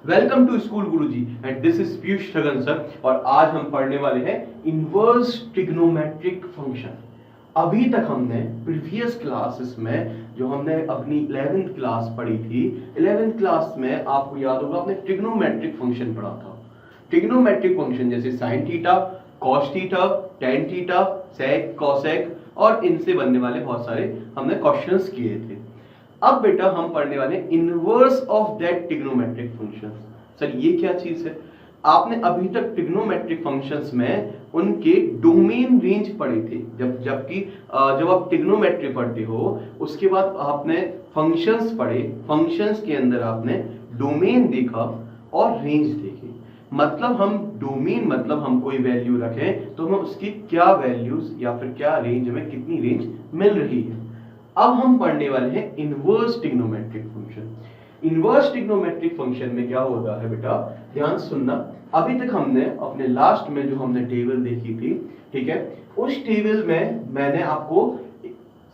Welcome to school Guruji and this is Piyush Chhagan sir. और आज हम पढ़ने वाले हैं इनवर्स ट्रिग्नोमेट्रिक फंक्शन। अभी तक हमने प्रीवियस क्लासेस में जो हमने अपनी 11th क्लास पढ़ी थी, 11th क्लास में आपको याद होगा आपने ट्रिग्नोमेट्रिक फंक्शन पढ़ा था। ट्रिग्नोमेट्रिक फंक्शन जैसे sine theta, cos theta, tan theta, sec, cosec और इनसे बनने वाले बहुत सारे हमने क्वेश्चंस किए थे। अब बेटा हम पढ़ने वाले inverse of that trigonometric functions. Sir ये क्या चीज है? आपने अभी तक ट्रिग्नोमेट्रिक फंक्शंस में उनके डोमेन रेंज पढ़े थे, जबकि जब आप ट्रिग्नोमेट्री पढ़ते हो उसके बाद आपने फंक्शंस पढ़े, फंक्शंस के अंदर आपने डोमेन देखा और रेंज देखे। मतलब हम डोमेन मतलब हम कोई वैल्यू रखें तो हमें उसकी क्या वैल्यूज या फिर क्या रेंज, में कितनी रेंज मिल रही है। अब हम पढ़ने वाले हैं inverse trigonometric function. Inverse trigonometric function में क्या होता है बेटा, ध्यान सुनना। अभी तक हमने अपने लास्ट में जो हमने टेबल देखी थी, ठीक है, उस टेबल में मैंने आपको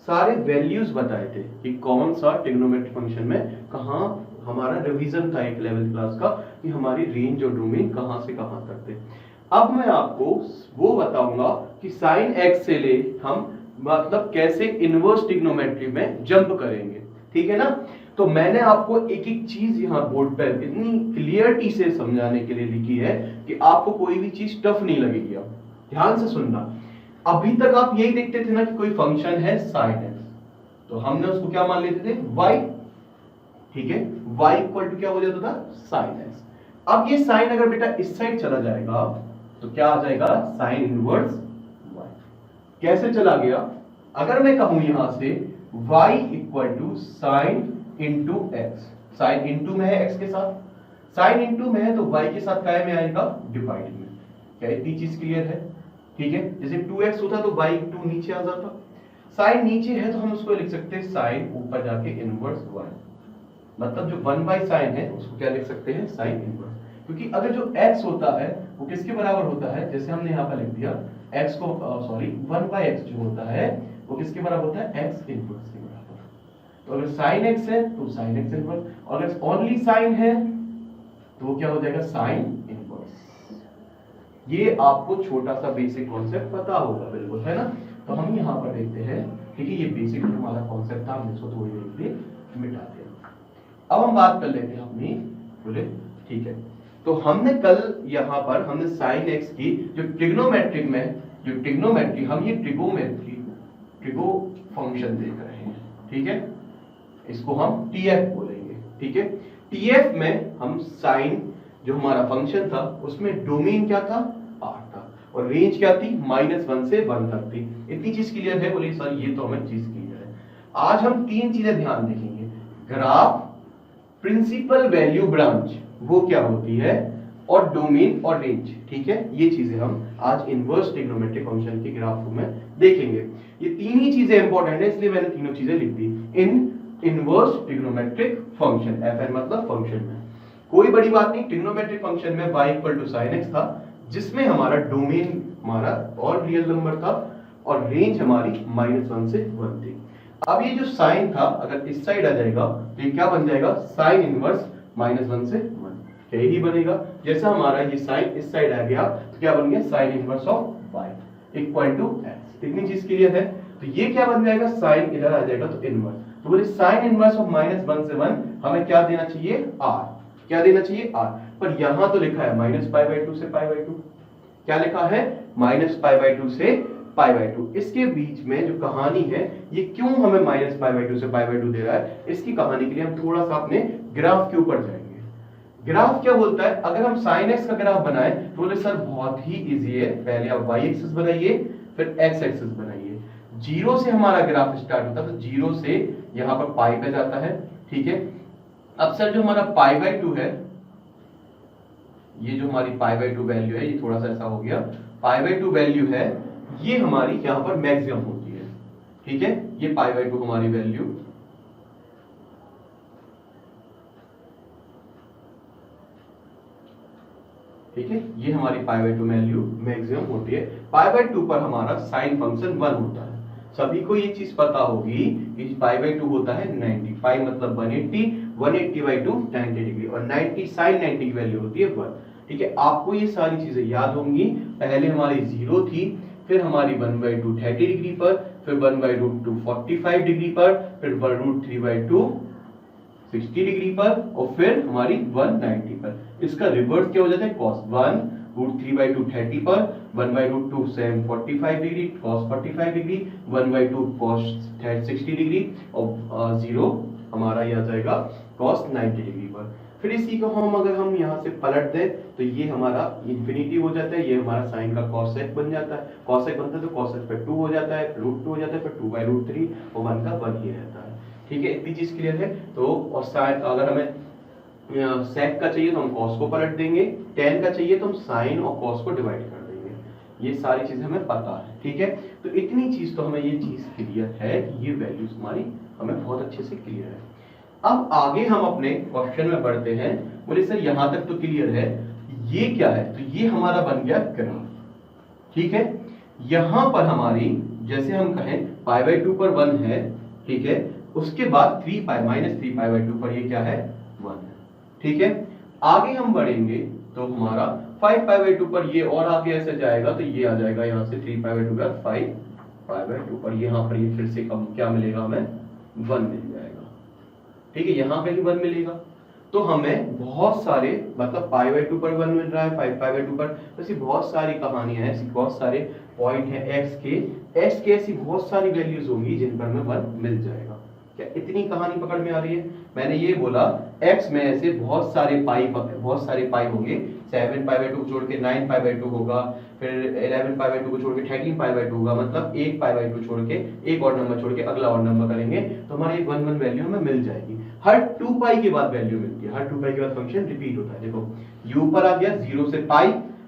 सारे वैल्यूज बताए थे कि कौन सा ट्रिग्नोमेट्रिक फंक्शन में कहां हमारा रिवीजन था एक 11th क्लास का, कि हमारी रेंज और डोमेन कहां से कहां तक थे। अब मैं आपको वो बताऊंगा कि साइन एक्स से ले हम मतलब कैसे इनवर्स ट्रिग्नोमेट्री में जंप करेंगे, ठीक है ना। तो मैंने आपको एक एक चीज यहाँ बोर्ड पर इतनी क्लियरिटी से समझाने के लिए लिखी है कि आपको कोई भी चीज टफ नहीं लगेगी। अब ध्यान से सुनना। अभी तक आप यही देखते थे ना कि कोई फंक्शन है साइन एक्स, तो हमने उसको क्या मान लेते थे, y, ठीक है, y इक्वल टू क्या हो जाता था, साइन एक्स। अब ये साइन अगर बेटा इस साइड चला जाएगा तो क्या आ जाएगा, साइन इनवर्स y। कैसे चला गया? अगर मैं कहूं यहां से y equal to sine into x, sine into में है x के साथ, साइन इंटू में है तो y के साथ काय में आएगा, डिवाइड में। क्या इतनी चीज क्लियर है? ठीक है, जैसे 2x होता तो y 2 नीचे आ जाता, साइन नीचे है तो हम उसको लिख सकते हैं साइन ऊपर जाके इनवर्स y। मतलब जो 1 बाय साइन है उसको क्या लिख सकते हैं, साइन इनवर्स। क्योंकि अगर जो x होता है वो किसके बराबर होता है, जैसे हमने यहाँ पर लिख दिया x को, सॉरी 1 बाय x जो होता है वो किसके बराबर होता है, x इनवर्स के बराबर। तो अगर साइन x है तो साइन x इनवर्स, और अगर ओनली साइन है तो क्या हो जाएगा, साइन इनवर्स। ये आपको छोटा सा बेसिक कॉन्सेप्ट पता होगा, बिल्कुल है ना। तो हम यहाँ पर देखते हैं, ठीक है, ये बेसिक हमारा कॉन्सेप्ट था, हमने इसको थोड़ी देर के लिए मिटा दिया। अब हम बात कर लेते हैं अपनी, बोले ठीक है। तो हमने कल यहाँ पर हमने साइन एक्स की जो ट्रिग्नोमेट्रिक में, जो ट्रिग्नोमेट्री हम ये ट्रिगो फंक्शन देख रहे हैं, ठीक है, इसको हम टीएफ बोलेंगे, ठीक है। टीएफ में हम साइन जो हमारा फंक्शन था उसमें डोमेन क्या था, आर था, और रेंज क्या थी, -1 से 1 तक थी। इतनी चीज क्लियर है? बोले सर ये तो हमें चीज क्लियर है। आज हम तीन चीजें ध्यान देखेंगे, ग्राफ, प्रिंसिपल वैल्यू ब्रांच वो क्या होती है, और डोमेन और रेंज, ठीक है। ये चीजें हम आज इनवर्स ट्रिग्नोमेट्रिक फंक्शन के ग्राफ में देखेंगे। ये तीन ही चीजें इंपॉर्टेंट है, इसलिए मैंने तीनों चीजें लिख दी in inverse trigonometric function. F N मतलब फंक्शन में कोई बड़ी बात नहीं। ट्रिग्नोमेट्रिक फंक्शन में y equal to sine x था, जिसमें हमारा डोमेन हमारा और रियल नंबर था और रेंज हमारी -1 से 1 थी। अब ये जो साइन था अगर इस साइड आ जाएगा तो ये क्या बन जाएगा, साइन इनवर्स -1 से 1, यही बनेगा। जैसा हमारा ये साइन इस साइड आ गया तो क्या बन गया, sine inverse of y equal to x। इतनी चीज क्लियर है? तो ये क्या बन जाएगा, साइन इधर आ जाएगा तो इनवर्स। तो बोले साइन इनवर्स ऑफ -1 से 1 हमें क्या देना चाहिए, r। क्या देना चाहिए, r। पर यहां तो लिखा है -π/2 से π/2। क्या लिखा है, -π/2 से π/2। इसके बीच में जो कहानी है, ये क्यों हमें -π/2 से π/2 दे रहा है, इसकी कहानी के लिए हम थोड़ा सा अपने ग्राफ के ऊपर जाएंगे। ग्राफ क्या बोलता है, अगर हम sin x का ग्राफ बनाए तो बोले सर बहुत ही इजी है, पहले आप y एक्सिस बनाइए फिर x एक्सिस बनाइए। जीरो से हमारा ग्राफ स्टार्ट होता है, तो जीरो से यहाँ पर पाई पे जाता है, ठीक है। अब सर जो हमारा π/2 है, ये जो हमारी π/2 वैल्यू है, ये थोड़ा सा ऐसा हो गया, π/2 वैल्यू है, ये हमारी यहाँ पर मैक्सिमम होती है, ठीक है। ये π/2 हमारी वैल्यू, ठीक है, ये हमारी π/2 वैल्यू मैक्सिमम होती है। π/2 पर हमारा साइन फंक्शन 1 होता है। सभी को ये चीज पता होगी कि π/2 होता है 90, पाई मतलब 180, 180/2 90 डिग्री, और 90 sin 90 की वैल्यू होती है 1। ठीक है, आपको ये सारी चीजें याद होंगी। पहले हमारी 0 थी, फिर हमारी 1/2 30 डिग्री पर, फिर 1/2 45 डिग्री पर, फिर √3/2 60 डिग्री पर, और फिर हमारी 190 पर। इसका रिवर्स क्या हो जाता है, cos 1 √3/2 30 पर, 1/2 sin 45 degree cos 45 degree, 1/2 cos 60 degree, और 0 हमारा ये आ जाएगा cos 90 डिग्री पर। फिर इसी को हम यहाँ से पलट दें तो ये हमारा इंफिनिटी हो जाता है, ये हमारा साइन का cosec बन जाता है, cosec बनता है तो cosec पे 2 हो जाता है, √2 हो जाता है, फिर 2/√3 और 1 का 1 ही रहता है। ठीक है, इतनी चीज क्लियर है। तो और साइन अगर हमें sec का चाहिए तो हम cos को पलट देंगे, tan का चाहिए तो हम sin और cos को डिवाइड कर देंगे। ये सारी चीजें हमें पता है। ठीक है, तो इतनी चीज तो हमें ये चीज क्लियर है कि ये वैल्यूज हमारी हमें बहुत अच्छे से क्लियर है। अब आगे हम अपने क्वेश्चन में बढ़ते हैं। बोले सर यहाँ तक तो क्लियर है, ये क्या है, तो ये हमारा बन गया ग्राफ। ठीक है, यहां पर हमारी जैसे हम कहें π/2 पर 1 है, ठीक है, उसके बाद 3π-3π/2 पर ये क्या है, 1 है। ठीक है, आगे हम बढ़ेंगे तो हमारा 5π/2 पर ये और आगे ऐसे जाएगा तो ये आ जाएगा यहाँ से 3π/2 का 5π/2 पर, यहाँ पर ये फिर से कम क्या मिलेगा, हमें 1 मिल जाएगा। ठीक है, यहाँ पे भी 1 मिलेगा। तो हमें बहुत सारे मतलब π/2 पर 1 मिल रहा है, 5π/2 पर, ऐसी बहुत सारी कहानियां हैं, ऐसी बहुत सारे पॉइंट हैं x के ऐसी बहुत सारी वैल्यूज होंगी जिन पर हमें 1 मिल जाएगा। क्या इतनी कहानी पकड़ में आ रही है? मैंने ये बोला x में ऐसे बहुत सारे पाई होंगे, 7π/2 को छोड़ के 9π/2 होगा, फिर 11π/2 को छोड़ के 13π/2 होगा, मतलब 1π/2 छोड़ के एक और नंबर छोड़ के अगला और नंबर करेंगे तो हमारी 1 वैल्यू हमें मिल जाएगी। हर 2π के बाद वैल्यू मिलती है, हर 2π के बाद फंक्शन रिपीट होता है। देखो u पर आ गया 0 से π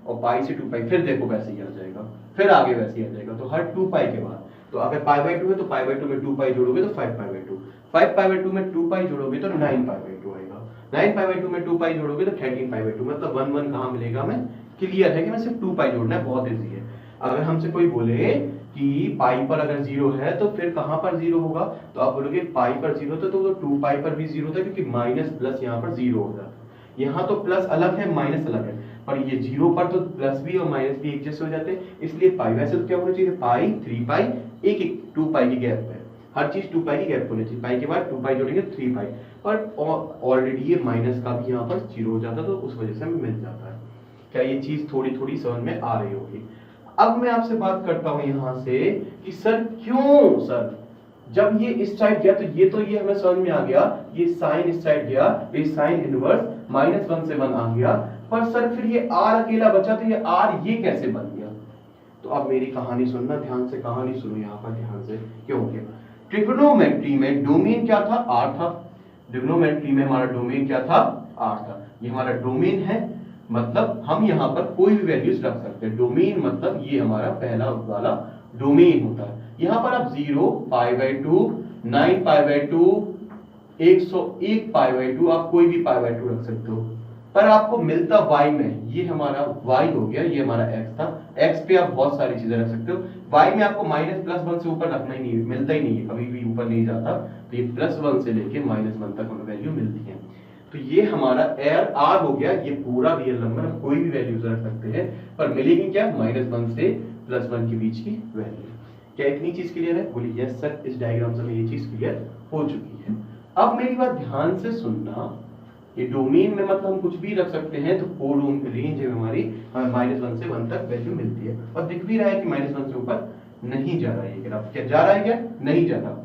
और π से 2π, फिर देखो वैसे ही आ जाएगा, फिर आगे वैसे ही आ जाएगा। तो हर 2π के बाद, तो अगर π/2 है तो π/2 में 2π जोड़ोगे तो 5π/2, 5π/2 में 2π जोड़ोगे तो 9π/2 आएगा, 9π/2 में 2π जोड़ोगे तो 13π/2, मतलब 1 कहाँ मिलेगा हमें? क्लियर है कि मैं सिर्फ 2π जोड़ना है, बहुत इजी है। अगर हमसे कोई बोले कि पाई पर अगर 0 है तो फिर कहां पर 0 होगा, तो आप बोलोगे पाई पर 0 था तो 2π पर भी 0 था, क्योंकि माइनस प्लस यहाँ पर 0 होगा। यहाँ तो प्लस अलग है माइनस अलग है, पर ये 0 पर तो प्लस भी और माइनस भी एक जैसे हो जाते हैं, इसलिए पाई। वैसे तो क्या होना चाहिए, पाई 3π, एक 2π की गैप है, हर चीज 2π की गैप होनी चाहिए, पाई के बाद 2π जोड़ेंगे 3π, पर ऑलरेडी ये माइनस का भी यहाँ पर 0 हो जाता तो उस वजह से हमें मिल जाता है। क्या ये चीज थोड़ी थोड़ी समझ में आ रही होगी? अब मैं आपसे बात करता हूं यहां से कि सर क्यों, सर जब ये इस साइड गया तो ये हमें समझ में आ गया, ये साइन इस साइड गया, ये साइन इनवर्स -1 से 1 आ गया, पर सर फिर ये r अकेला बचा तो ये r ये कैसे बन गया? तो अब मेरी कहानी सुनना ध्यान से, कहानी सुनो यहाँ पर ध्यान से। क्यों हो गया? ट्रिग्नोमेट्री में डोमेन क्या था, r था। ट्रिग्नोमेट्री में हमारा डोमेन क्या था, r था। ये हमारा डोमेन है, मतलब हम यहाँ पर कोई भी वैल्यूज रख सकते हैं। डोमेन मतलब ये हमारा पहला वाला डोमेन होता है। यहाँ पर आप 0, π/2, 9π/2, 101π/2, आप कोई भी π/2 रख सकते हो, पर आपको मिलता y में, ये हमारा y हो गया, ये हमारा x था। x पे आप बहुत सारी चीजें रख सकते हो, y में आपको -+1 से ऊपर रखना ही नहीं, मिलता ही नहीं है, कभी भी ऊपर नहीं जाता। तो ये +1 से लेके -1 तक हमें वैल्यू मिलती है। तो ये हमारा r हो गया, ये पूरा रियल नंबर, हम कोई भी वैल्यूज रख सकते हैं, पर मिलेगी क्या, -1 से +1 के बीच की वैल्यू। क्या इतनी चीज क्लियर है? बोलिए यस सर, इस डायग्राम से ये चीज क्लियर हो चुकी है। अब मेरी बात ध्यान से सुनना, ये डोमेन में मतलब हम कुछ भी रख सकते हैं, तो कोड रेंज है हमारी, हमें -1 से 1 तक वैल्यू मिलती है, और दिख भी रहा है कि -1 से ऊपर नहीं जा रहा है ये ग्राफ। क्या जा रहा है, क्या नहीं जा रहा?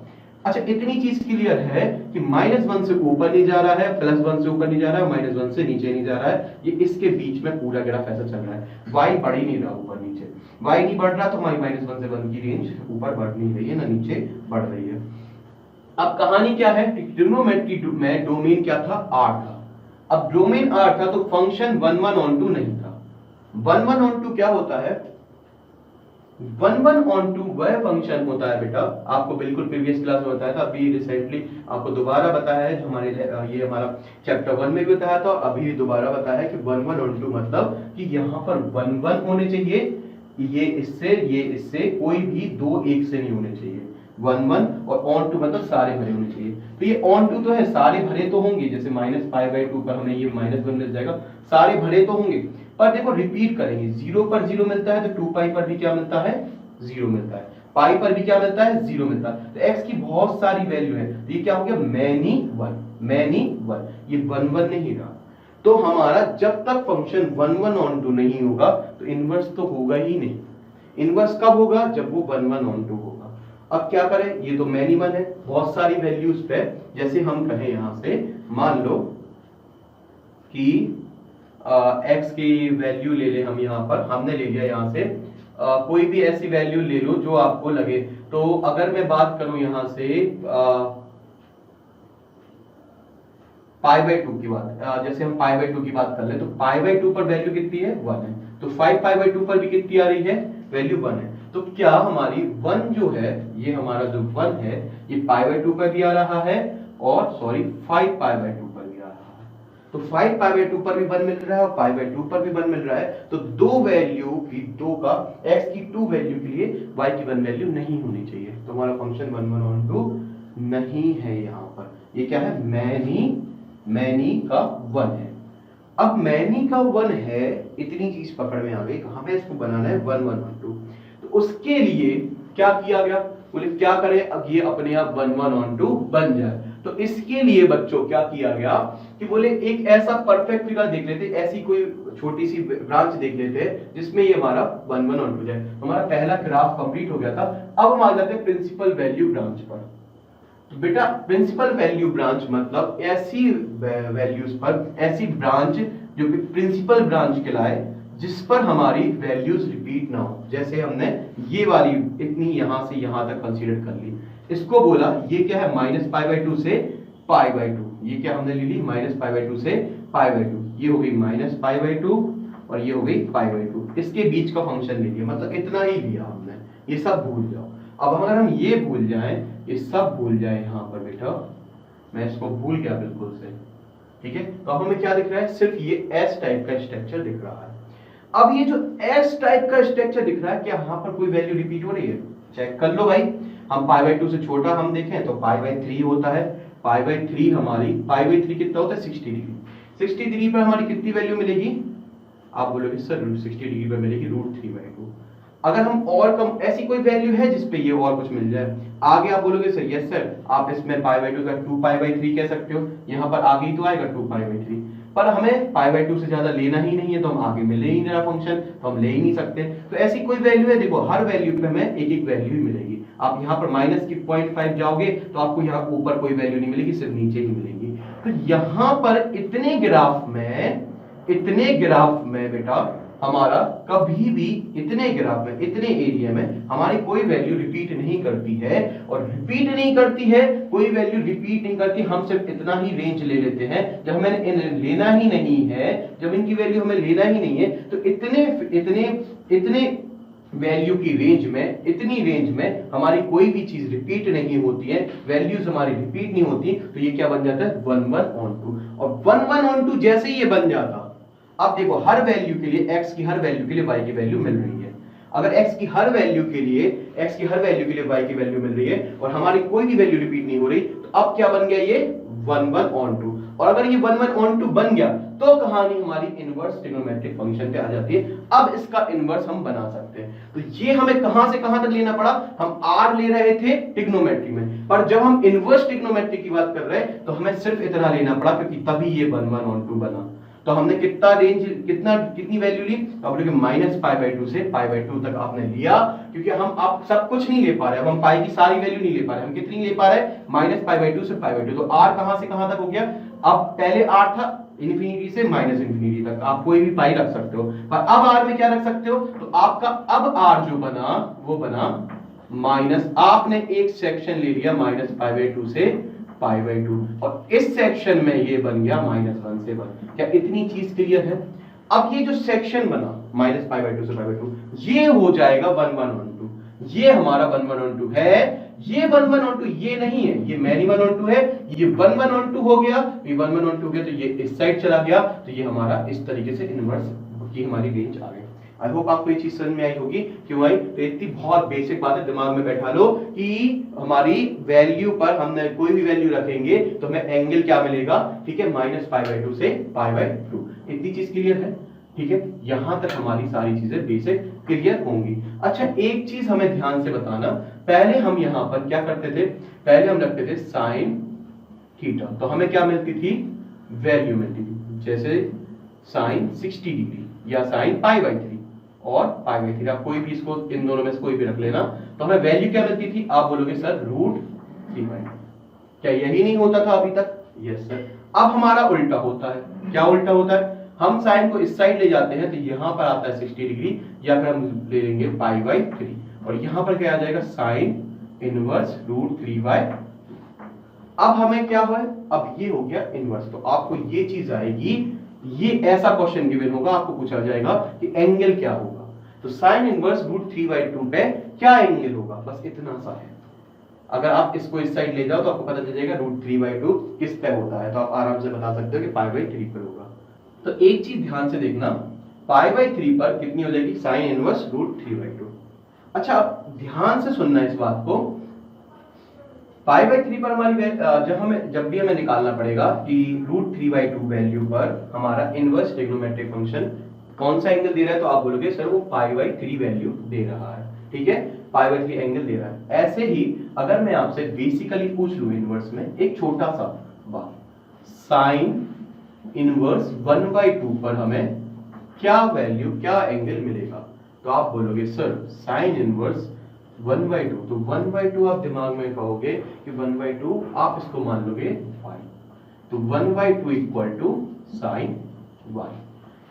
अच्छा, इतनी चीज क्लियर है कि -1 से ऊपर नहीं जा रहा है, +1 से ऊपर नहीं जा रहा है, -1 से नीचे नहीं जा रहा है, ये इसके बीच में पूरा ग्राफ ऐसा चल रहा है। y बढ़ ही नहीं रहा ऊपर नीचे, y नहीं बढ़ रहा तो हमारी -1 से 1 की रेंज ऊपर बढ़ नहीं रही है ना नीचे बढ़ रही है। अब कहानी क्या है, ट्रिग्नोमेट्री में डोमेन क्या था, r था। अब डोमेन r था तो फंक्शन 1/(1/2) नहीं था। 1/(1/2) क्या होता है, 1/(1/2) वह फंक्शन होता है बेटा, आपको बिल्कुल प्रीवियस क्लास में बताया था, अभी रिसेंटली आपको दोबारा बताया है, हमारे ये हमारा चैप्टर 1 में भी बताया था, अभी भी दोबारा बताया है कि 1/(1/2) मतलब कि यहाँ पर 1 होने चाहिए, ये इससे कोई भी 2 एक से नहीं होने चाहिए, 1 और on2 मतलब सारे भरे होने चाहिए। तो ये ऑन टू तो है, सारे भरे तो होंगे, जैसे -π/2 पर हमें ये -1 मिल जाएगा, सारे भरे तो होंगे, पर देखो रिपीट करेंगे, 0 पर 0 मिलता है तो 2π पर भी क्या मिलता है, 0 मिलता है, पाई पर भी क्या मिलता है, 0 मिलता है। तो x की बहुत सारी वैल्यू है, तो ये क्या हो गया, मैनी वन, ये 1 नहीं रहा। तो हमारा जब तक फंक्शन 1 ऑन टू नहीं होगा तो इनवर्स तो होगा ही नहीं। इनवर्स कब होगा, जब वो 1 ऑन टू होगा। अब क्या करें, ये तो मैनी वन है, बहुत सारी वैल्यूज पे, जैसे हम कहें यहां से, मान लो कि x की वैल्यू ले ले, हम यहाँ पर हमने ले लिया यहाँ से कोई भी ऐसी वैल्यू ले लो जो आपको लगे। तो अगर मैं बात करूं यहां से π/2 की बात, जैसे हम π/2 की बात कर ले, तो π/2 पर वैल्यू कितनी है, 1 है, तो 5π/2 पर भी कितनी आ रही है, वैल्यू 1 है। तो क्या हमारी 1 जो है, ये हमारा जो 1 है, ये π/2 पर भी आ रहा है और सॉरी 5π/2 पर भी आ रहा है। तो 5π/2 पर भी 1 मिल रहा है और π/2 पर भी 1 मिल रहा है। तो दो वैल्यू की, दो का x की 2 वैल्यू के लिए y की 1 वैल्यू नहीं होनी चाहिए। तो हमारा फंक्शन 1 ऑन टू नहीं है यहाँ पर। ये क्या है, मैनी का 1 है। अब मैनी का 1 है, इतनी चीज पकड़ में आ गई, हमें इसको बनाना है 1 ऑन टू। तो उसके लिए क्या किया गया, बोले क्या करें, अब ये अपने आप 1 ऑन टू बन जाए। तो इसके लिए बच्चों क्या किया गया कि बोले एक ऐसा परफेक्ट फिगर देख लेते, ऐसी कोई छोटी सी ब्रांच देख लेते जिसमें ये हमारा 1 ऑन टू जाए। हमारा पहला ग्राफ कंप्लीट हो गया था। अब हम आ जाते हैं प्रिंसिपल वैल्यू ब्रांच पर। तो बेटा प्रिंसिपल वैल्यू ब्रांच मतलब ऐसी वैल्यूज पर, ऐसी ब्रांच जो कि प्रिंसिपल ब्रांच कहलाए, जिस पर हमारी वैल्यूज रिपीट ना हो। जैसे हमने ये वाली इतनी यहां से यहां तक कंसीडर कर ली, इसको बोला ये क्या है, -π/2 से π/2। ये क्या हमने ले ली, -π/2 से π/2, ये हो गई -π/2 और ये हो गई π/2। इसके बीच का फंक्शन ले लिया, मतलब इतना ही लिया हमने, ये सब भूल जाओ। अब अगर हम ये भूल जाएं, ये सब भूल जाए यहाँ पर बेटा, मैं इसको भूल गया बिल्कुल से, ठीक है। तो अब हमें क्या दिख रहा है, सिर्फ ये एस टाइप का स्ट्रक्चर दिख रहा है। अब ये जो एस टाइप का स्ट्रक्चर दिख रहा है, क्या यहाँ पर कोई वैल्यू रिपीट हो रही है, चेक कर लो भाई। हम π/2 से छोटा हम देखें तो π/3 होता है, π/3 हमारी, π/3 कितना होता है, 60 डिग्री। 60 डिग्री पर हमारी कितनी वैल्यू मिलेगी, आप बोलोगे सर 60 डिग्री पर मिलेगी √3/2। अगर हम और कम, ऐसी कोई वैल्यू है जिसपे ये और कुछ मिल जाए, आगे आप बोलोगे सर यस सर, आप इसमें π/2 का 2π/3 कह सकते हो, यहाँ पर आगे ही तो आएगा 2π/3, पर हमें π/2 से ज्यादा लेना ही नहीं है, तो हम आगे में ले ही नहीं रहा फंक्शन, तो हम ले ही नहीं सकते। तो ऐसी कोई वैल्यू है, देखो हर वैल्यू पे हमें एक एक वैल्यू ही मिलेगी। आप यहाँ पर माइनस की 0.5 जाओगे तो आपको यहाँ ऊपर कोई वैल्यू नहीं मिलेगी, सिर्फ नीचे ही मिलेगी। तो यहाँ पर इतने ग्राफ में बेटा हमारा कभी भी, इतने ग्राफ में, इतने एरिया में हमारी कोई वैल्यू रिपीट नहीं करती है। और रिपीट नहीं करती है, कोई वैल्यू रिपीट नहीं करती, हम सिर्फ इतना ही रेंज ले लेते हैं। जब हमें लेना ही नहीं है, जब इनकी वैल्यू हमें लेना ही नहीं है, तो इतने वैल्यू की रेंज में, इतनी रेंज में हमारी कोई भी चीज रिपीट नहीं होती है, वैल्यूज हमारी रिपीट नहीं होती। तो ये क्या बन जाता है, 1 ऑन टू। और 1 ऑन टू जैसे ही ये बन जाता, अब देखो हर वैल्यू के लिए, x की हर वैल्यू के लिए y की वैल्यू मिल रही है। अगर x की हर वैल्यू के लिए y की वैल्यू मिल रही है और हमारी कोई भी वैल्यू रिपीट नहीं हो रही, तो अब क्या बन गया, ये 1 ऑन टू। और अगर ये 1 ऑन टू बन गया तो कहानी हमारी इनवर्स ट्रिग्नोमेट्रिक फंक्शन पे आ जाती है। अब इसका इनवर्स हम बना सकते हैं। तो ये हमें कहां से कहां तक लेना पड़ा, हम r ले रहे थे ट्रिग्नोमेट्री में, पर जब हम इनवर्स ट्रिग्नोमेट्री की बात कर रहे हैं तो हमें सिर्फ इतना लेना पड़ा, क्योंकि तभी ये 1 ऑन टू बना। तो हमने कितना रेंज, कितनी वैल्यू ली, आप लोग -π/2 से π/2 तक आपने लिया, क्योंकि हम आप सब कुछ नहीं ले पा रहे। अब हम पाई की सारी वैल्यू नहीं ले पा रहे, हम कितनी ले पा रहे हैं, -π/2 से π/2। तो r कहां से कहां तक हो गया, अब पहले r था इन्फिनिटी से -इन्फिनिटी तक, आप कोई भी पाई रख सकते हो, पर अब r में क्या रख सकते हो, तो आपका अब r जो बना वो बना माइनस, आपने एक सेक्शन ले लिया -π/2 से π/2 और इस सेक्शन में ये बन गया -1 से 1। क्या इतनी चीज क्लियर है। अब ये जो सेक्शन बना -π/2 से π/2, ये हो जाएगा 1 ऑन टू। ये हमारा 1 ऑन टू है, ये 1 ऑन टू ये नहीं है, ये मैनी 1 ऑन टू है। ये 1 ऑन टू हो गया, ये 1 ऑन टू हो गया, तो ये इस साइड चला गया, तो ये हमारा इस तरीके से इनवर्स की हमारी रेंज आ गई। आई होप आपको ये चीज समझ में आई होगी। क्यों भाई? तो इतनी बहुत बेसिक बात है, दिमाग में बैठा लो कि हमारी वैल्यू पर हमने कोई भी वैल्यू रखेंगे तो हमें एंगल क्या मिलेगा, ठीक है, -π/2 से π/2। इतनी चीज क्लियर है, ठीक है? यहां तक हमारी सारी चीजें बेसिक क्लियर होंगी। अच्छा, एक चीज हमें ध्यान से बताना, पहले हम यहां पर क्या करते थे, पहले हम रखते थे sin थीटा, तो हमें क्या मिलती थी, वैल्यू मिलती थी, जैसे sin 60 डिग्री या sin π/3 और π/3, आप कोई भी इसको इन दोनों में से कोई भी रख लेना, तो हमें वैल्यू क्या मिलती थी, आप बोलोगे सर √3π। क्या यही नहीं होता था अभी तक? Yes sir. अब हमारा उल्टा होता है। क्या उल्टा होता है? हम साइन को इस साइड ले जाते हैं तो यहां पर आता है 60 डिग्री, या फिर हम ले लेंगे π/3, और यहां पर क्या आ जाएगा, साइन इनवर्स √3/2। अब हमें क्या हुआ है, अब ये हो गया इनवर्स, तो आपको ये चीज आएगी, ये ऐसा क्वेश्चन गिवन होगा, आपको पूछा जाएगा कि एंगल क्या होगा, तो साइन इनवर्स √3/2 पे क्या एंगल होगा, बस इतना सा है। अगर आप इसको इस साइड ले जाओ तो आपको पता चल जाएगा √3/2 किस पे होता है, तो आप आराम से बता सकते हो कि π/3 पर होगा। तो एक चीज ध्यान से देखना, π/3 पर कितनी हो जाएगी, साइन इनवर्स √3/2। अच्छा, अब ध्यान से सुनना इस बात को, π/3 पर हमारी जब भी हमें निकालना पड़ेगा कि √3/2 वैल्यू पर हमारा इनवर्स ट्रिग्नोमेट्रिक फंक्शन कौन सा एंगल दे रहा है, तो आप बोलोगे सर वो π/3 वैल्यू दे रहा है, ठीक है, π/3 एंगल दे रहा है। ऐसे ही अगर मैं आपसे बेसिकली पूछ लूं इनवर्स में एक छोटा सा बात, साइन इनवर्स 1/2 पर हमें क्या वैल्यू, क्या एंगल मिलेगा, तो आप बोलोगे सर साइन इनवर्स 1/2, तो 1/2 आप दिमाग में कहोगे कि 1/2 आप इसको मान लोगे y, तो 1/2 इक्वल टू साइन y।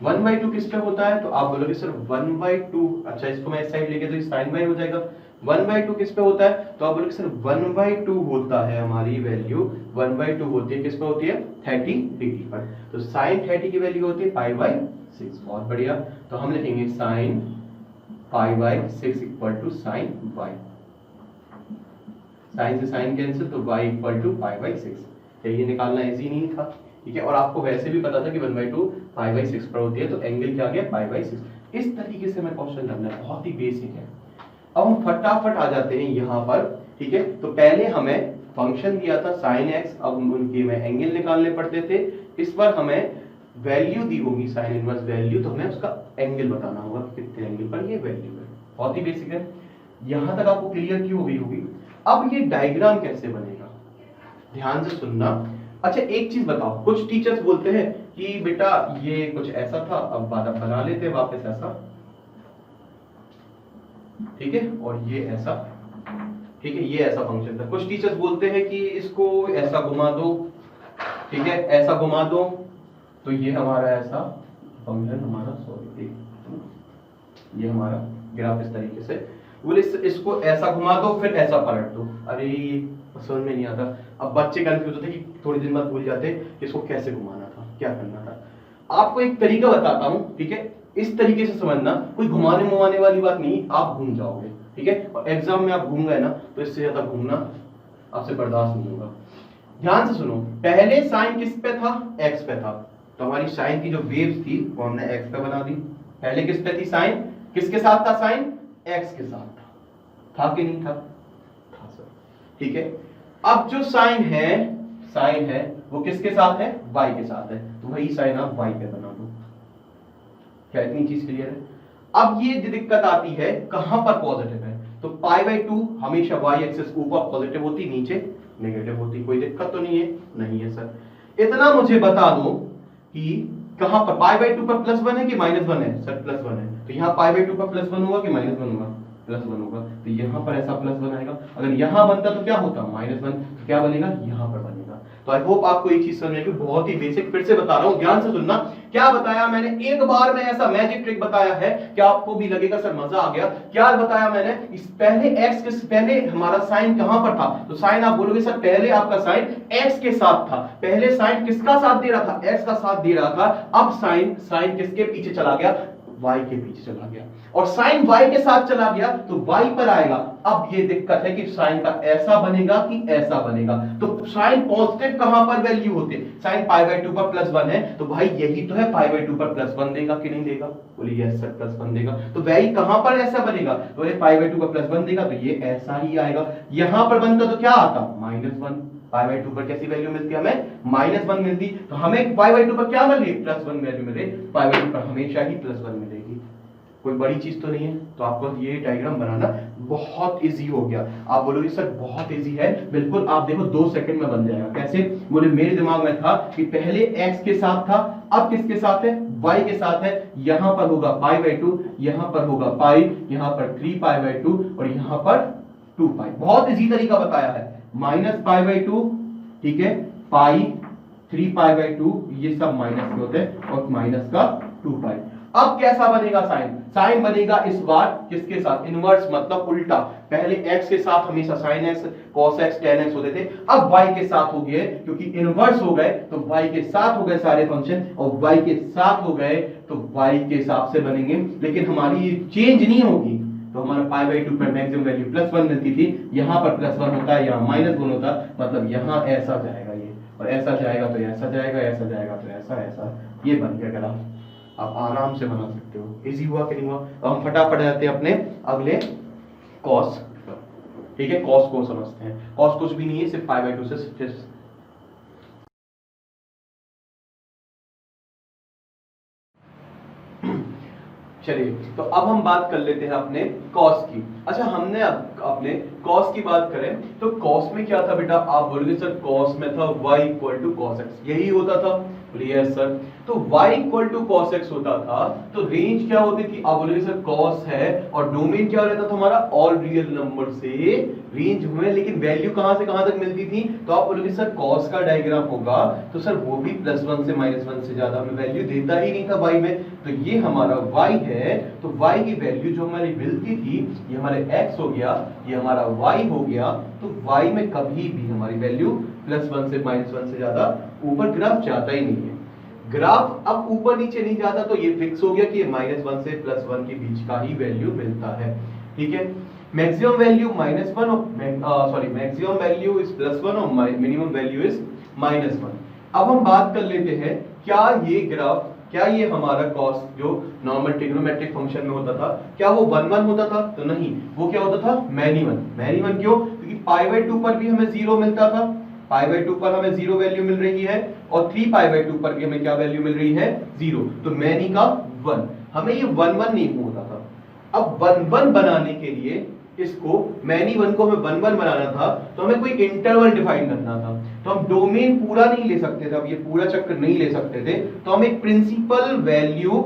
1/2 किस पे होता है, तो आप बोलोगे सर 1/2, अच्छा इसको मैं इस साइड लेके तो साइन y हो जाएगा। 1/2 किस पे होता है, तो आप बोलोगे सर 1/2 होता है हमारी वैल्यू, 1/2 होती है किस पे होती है, 30 डिग्री पर, तो साइन 30 की वैल्यू होती है π/6। बहुत बढ़िया, तो हम लिखेंगे sine π/6 equal to sine y, sine से साइन कैंसिल, तो y इक्वल टू π/6। ये निकालना इजी नहीं था, ठीक है, और आपको वैसे भी पता था कि 1/2 π/6 पर होती है, तो एंगल क्या आ गया, π/6। इस तरीके से मैं क्वेश्चन करना है, बहुत ही बेसिक है। अब हम फटाफट आ जाते हैं यहाँ पर, ठीक है, तो पहले हमें फंक्शन दिया था sin x, अब उनके में एंगल निकालने पड़ते थे, इस पर हमें वैल्यू दी होगी साइन इनवर्स वैल्यू, तो हमें उसका एंगल बताना होगा कितने एंगल पर ये वैल्यू है। बहुत ही बेसिक है, यहां तक आपको क्लियर क्यों हो गई होगी। अब ये डायग्राम कैसे बनेगा, ध्यान से सुनना। अच्छा एक चीज बताओ, कुछ टीचर्स बोलते हैं कि बेटा ये कुछ ऐसा था, अब बना लेते हैं वापस ऐसा, ठीक है, और ये ऐसा, ठीक है, ये ऐसा फंक्शन था। कुछ टीचर्स बोलते हैं कि इसको ऐसा घुमा दो, ठीक है, ऐसा घुमा दो, तो ये हमारा ऐसा फंक्शन हमारा, सॉरी ये हमारा ग्राफ इस तरीके से, बोले इसको ऐसा घुमा दो फिर ऐसा पलट दो। अरे समझ में नहीं आता, अब बच्चे कंफ्यूज होते कि थोड़ी दिन बाद भूल जाते कि इसको कैसे घुमाना था, क्या करना था। आपको एक तरीका बताता हूं, ठीक है, इस तरीके से समझना, कोई घुमाने मुमाने वाली बात नहीं, आप घूम जाओगे, ठीक है, और एग्जाम में आप घूम गए ना तो इससे ज्यादा घूमना आपसे बर्दाश्त नहीं होगा। ध्यान से सुनो, पहले साइन किस पे था, एक्स पे था, तो हमारी साइन की जो वेव्स थी वो हमने एक्स पे बना दी। पहले किस पे थी साइन, किसके साथ था साइन, एक्स के साथ था कि नहीं था, था सर, ठीक है। अब जो साइन है वो किसके साथ है, y के साथ है, तो वही साइन आप y पे बना दो। क्या इतनी चीज क्लियर है। अब ये दिक्कत आती है कहां पर पॉजिटिव है, तो π/2 हमेशा y एक्सिस ऊपर पॉजिटिव होती, नीचे नेगेटिव होती, कोई दिक्कत तो नहीं है, नहीं है सर। इतना मुझे बता दो कि कहां पर π/2 पर +1 है कि -1 है, सर +1 है, तो यहाँ π/2 पर +1 होगा कि -1 होगा, +1 होगा, तो यहाँ पर ऐसा +1 आएगा। अगर यहाँ बनता तो क्या होता, -1, तो क्या बनेगा, यहाँ पर बनेगा। तो आई होप आपको ये चीज समझ में आई, बहुत ही बेसिक, फिर से बता रहा हूँ, ध्यान से सुनना। क्या बताया मैंने, एक बार में ऐसा मैजिक ट्रिक बताया है कि आपको भी लगेगा सर मजा आ गया। क्या बताया मैंने, इस पहले x के पहले हमारा साइन कहां पर था, तो साइन आप बोलोगे सर पहले आपका साइन x के साथ था, पहले साइन किसका साथ दे रहा था, x का साथ दे रहा था। अब साइन किसके पीछे चला गया, y के पीछे चला गया, और साइन y के साथ चला गया तो y पर आएगा। अब ये दिक्कत है कि साइन का ऐसा बनेगा कि ऐसा बनेगा। तो साइन पॉजिटिव कहां पर वैल्यू होते, साइन π/2 पर +1 है, तो भाई यही तो है π/2 पर +1 देगा कि नहीं देगा, बोलिए यस सर +1 देगा। तो वही कहां पर ऐसा बनेगा, तो ये π/2 पर +1 देगा, तो ये ऐसा ही आएगा। यहां पर बनता तो क्या आता, -1। π/2 पर कैसी वैल्यू मिलती है हमें, -1 मिलती, तो हमें π/2 पर क्या मिल रही है, +1 वैल्यू मिले, π/2 पर हमेशा ही +1 मिलेगी। कोई बड़ी चीज तो नहीं है। तो आपको ये डायग्राम बनाना बहुत इजी हो गया। आप बोलोगे सर बहुत इजी है, बिल्कुल आप देखो 2 सेकंड में बन जाएगा। कैसे, बोले मेरे दिमाग में था कि पहले x के साथ था, अब किसके साथ है, y के साथ है। यहां पर होगा π/2, यहां पर होगा पाई, यहां पर 3π/2 और यहां पर 2π। बहुत इजी तरीका बताया है, -π/2, ठीक है, पाई 3π/2, ये सब माइनस के होते हैं, और माइनस का 2π। अब कैसा बनेगा साइन, साइन बनेगा इस बार किसके साथ, इनवर्स, मतलब उल्टा। पहले x के साथ हमेशा sin x, cos x, tan x होते थे, अब y के साथ हो गए, क्योंकि इनवर्स हो गए तो y के साथ हो गए सारे फंक्शन, और y के साथ हो गए तो y के हिसाब से बनेंगे। लेकिन हमारी ये चेंज नहीं होगी, तो हमारा π/2 पर मैक्सिमम वैल्यू +1 मिलती थी, यहां पर +1 होता है, यहां -1 होता, मतलब यहां ऐसा जाएगा ये, और ऐसा जाएगा तो ऐसा जाएगा, ऐसा जाएगा तो ऐसा, ऐसा ये बन गया ग्राफ। आप आराम से बना सकते हो। इजी हुआ कि नहीं हुआ। तो हम फटाफट जाते हैं अपने अगले कॉस, ठीक है, कॉस को समझते हैं। कॉस कुछ भी नहीं है, सिर्फ π/2 से सिर्फ चलिए, तो अब हम बात कर लेते हैं अपने कॉस की। अच्छा, हमने अब अपने कॉस की बात करें तो कॉस में क्या था बेटा, आप बोलोगे सर कॉस में था y = cos x, यही होता था, बोलिए यस सर। तो y = cos x होता था, तो रेंज क्या होती थी, आप बोलोगे सर cos है, और डोमेन क्या रहता था हमारा, ऑल रियल नंबर से रेंज में, लेकिन वैल्यू कहां से कहां तक मिलती थी, तो आप बोलोगे सर cos का डायग्राम होगा तो सर वो भी +1 से -1 से ज्यादा हमें वैल्यू देता ही नहीं था y में। तो ये हमारा y है, तो y की वैल्यू जो हमारी मिलती थी, ये हमारे x हो गया, ये हमारा y हो गया, तो y में कभी भी हमारी वैल्यू +1 से -1 से ज्यादा ऊपर ग्राफ जाता ही नहीं है। ग्राफ अब ऊपर नीचे नहीं जाता तो ये फिक्स हो गया कि ये -1 से +1 के बीच का ही वैल्यू मिलता है, ठीक है। मैक्सिमम वैल्यू -1 और मैक्सिमम वैल्यू इज +1 और मिनिमम वैल्यू इज -1। अब हम बात कर लेते हैं, क्या ये ग्राफ, क्या ये हमारा cos जो नॉर्मल ट्रिग्नोमेट्रिक फंक्शन में होता था, क्या वो 1 होता था, तो नहीं, वो क्या होता था, मैनी वन। क्यों, क्योंकि π/2 पर भी हमें 0 मिलता था, π/2 पर हमें 0 वैल्यू मिल रही है, और 3π/2 पर भी हमें क्या वैल्यू मिल रही है, 0, तो मैनी का 1, हमें ये 1 नहीं होता था। अब 1 बनाने के लिए इसको, मैनी 1 को हमें 1 बनाना था, तो हमें कोई इंटरवल डिफाइन करना था। तो हम डोमेन पूरा नहीं ले सकते थे, अब ये पूरा चक्कर नहीं ले सकते थे, तो हम एक प्रिंसिपल वैल्यू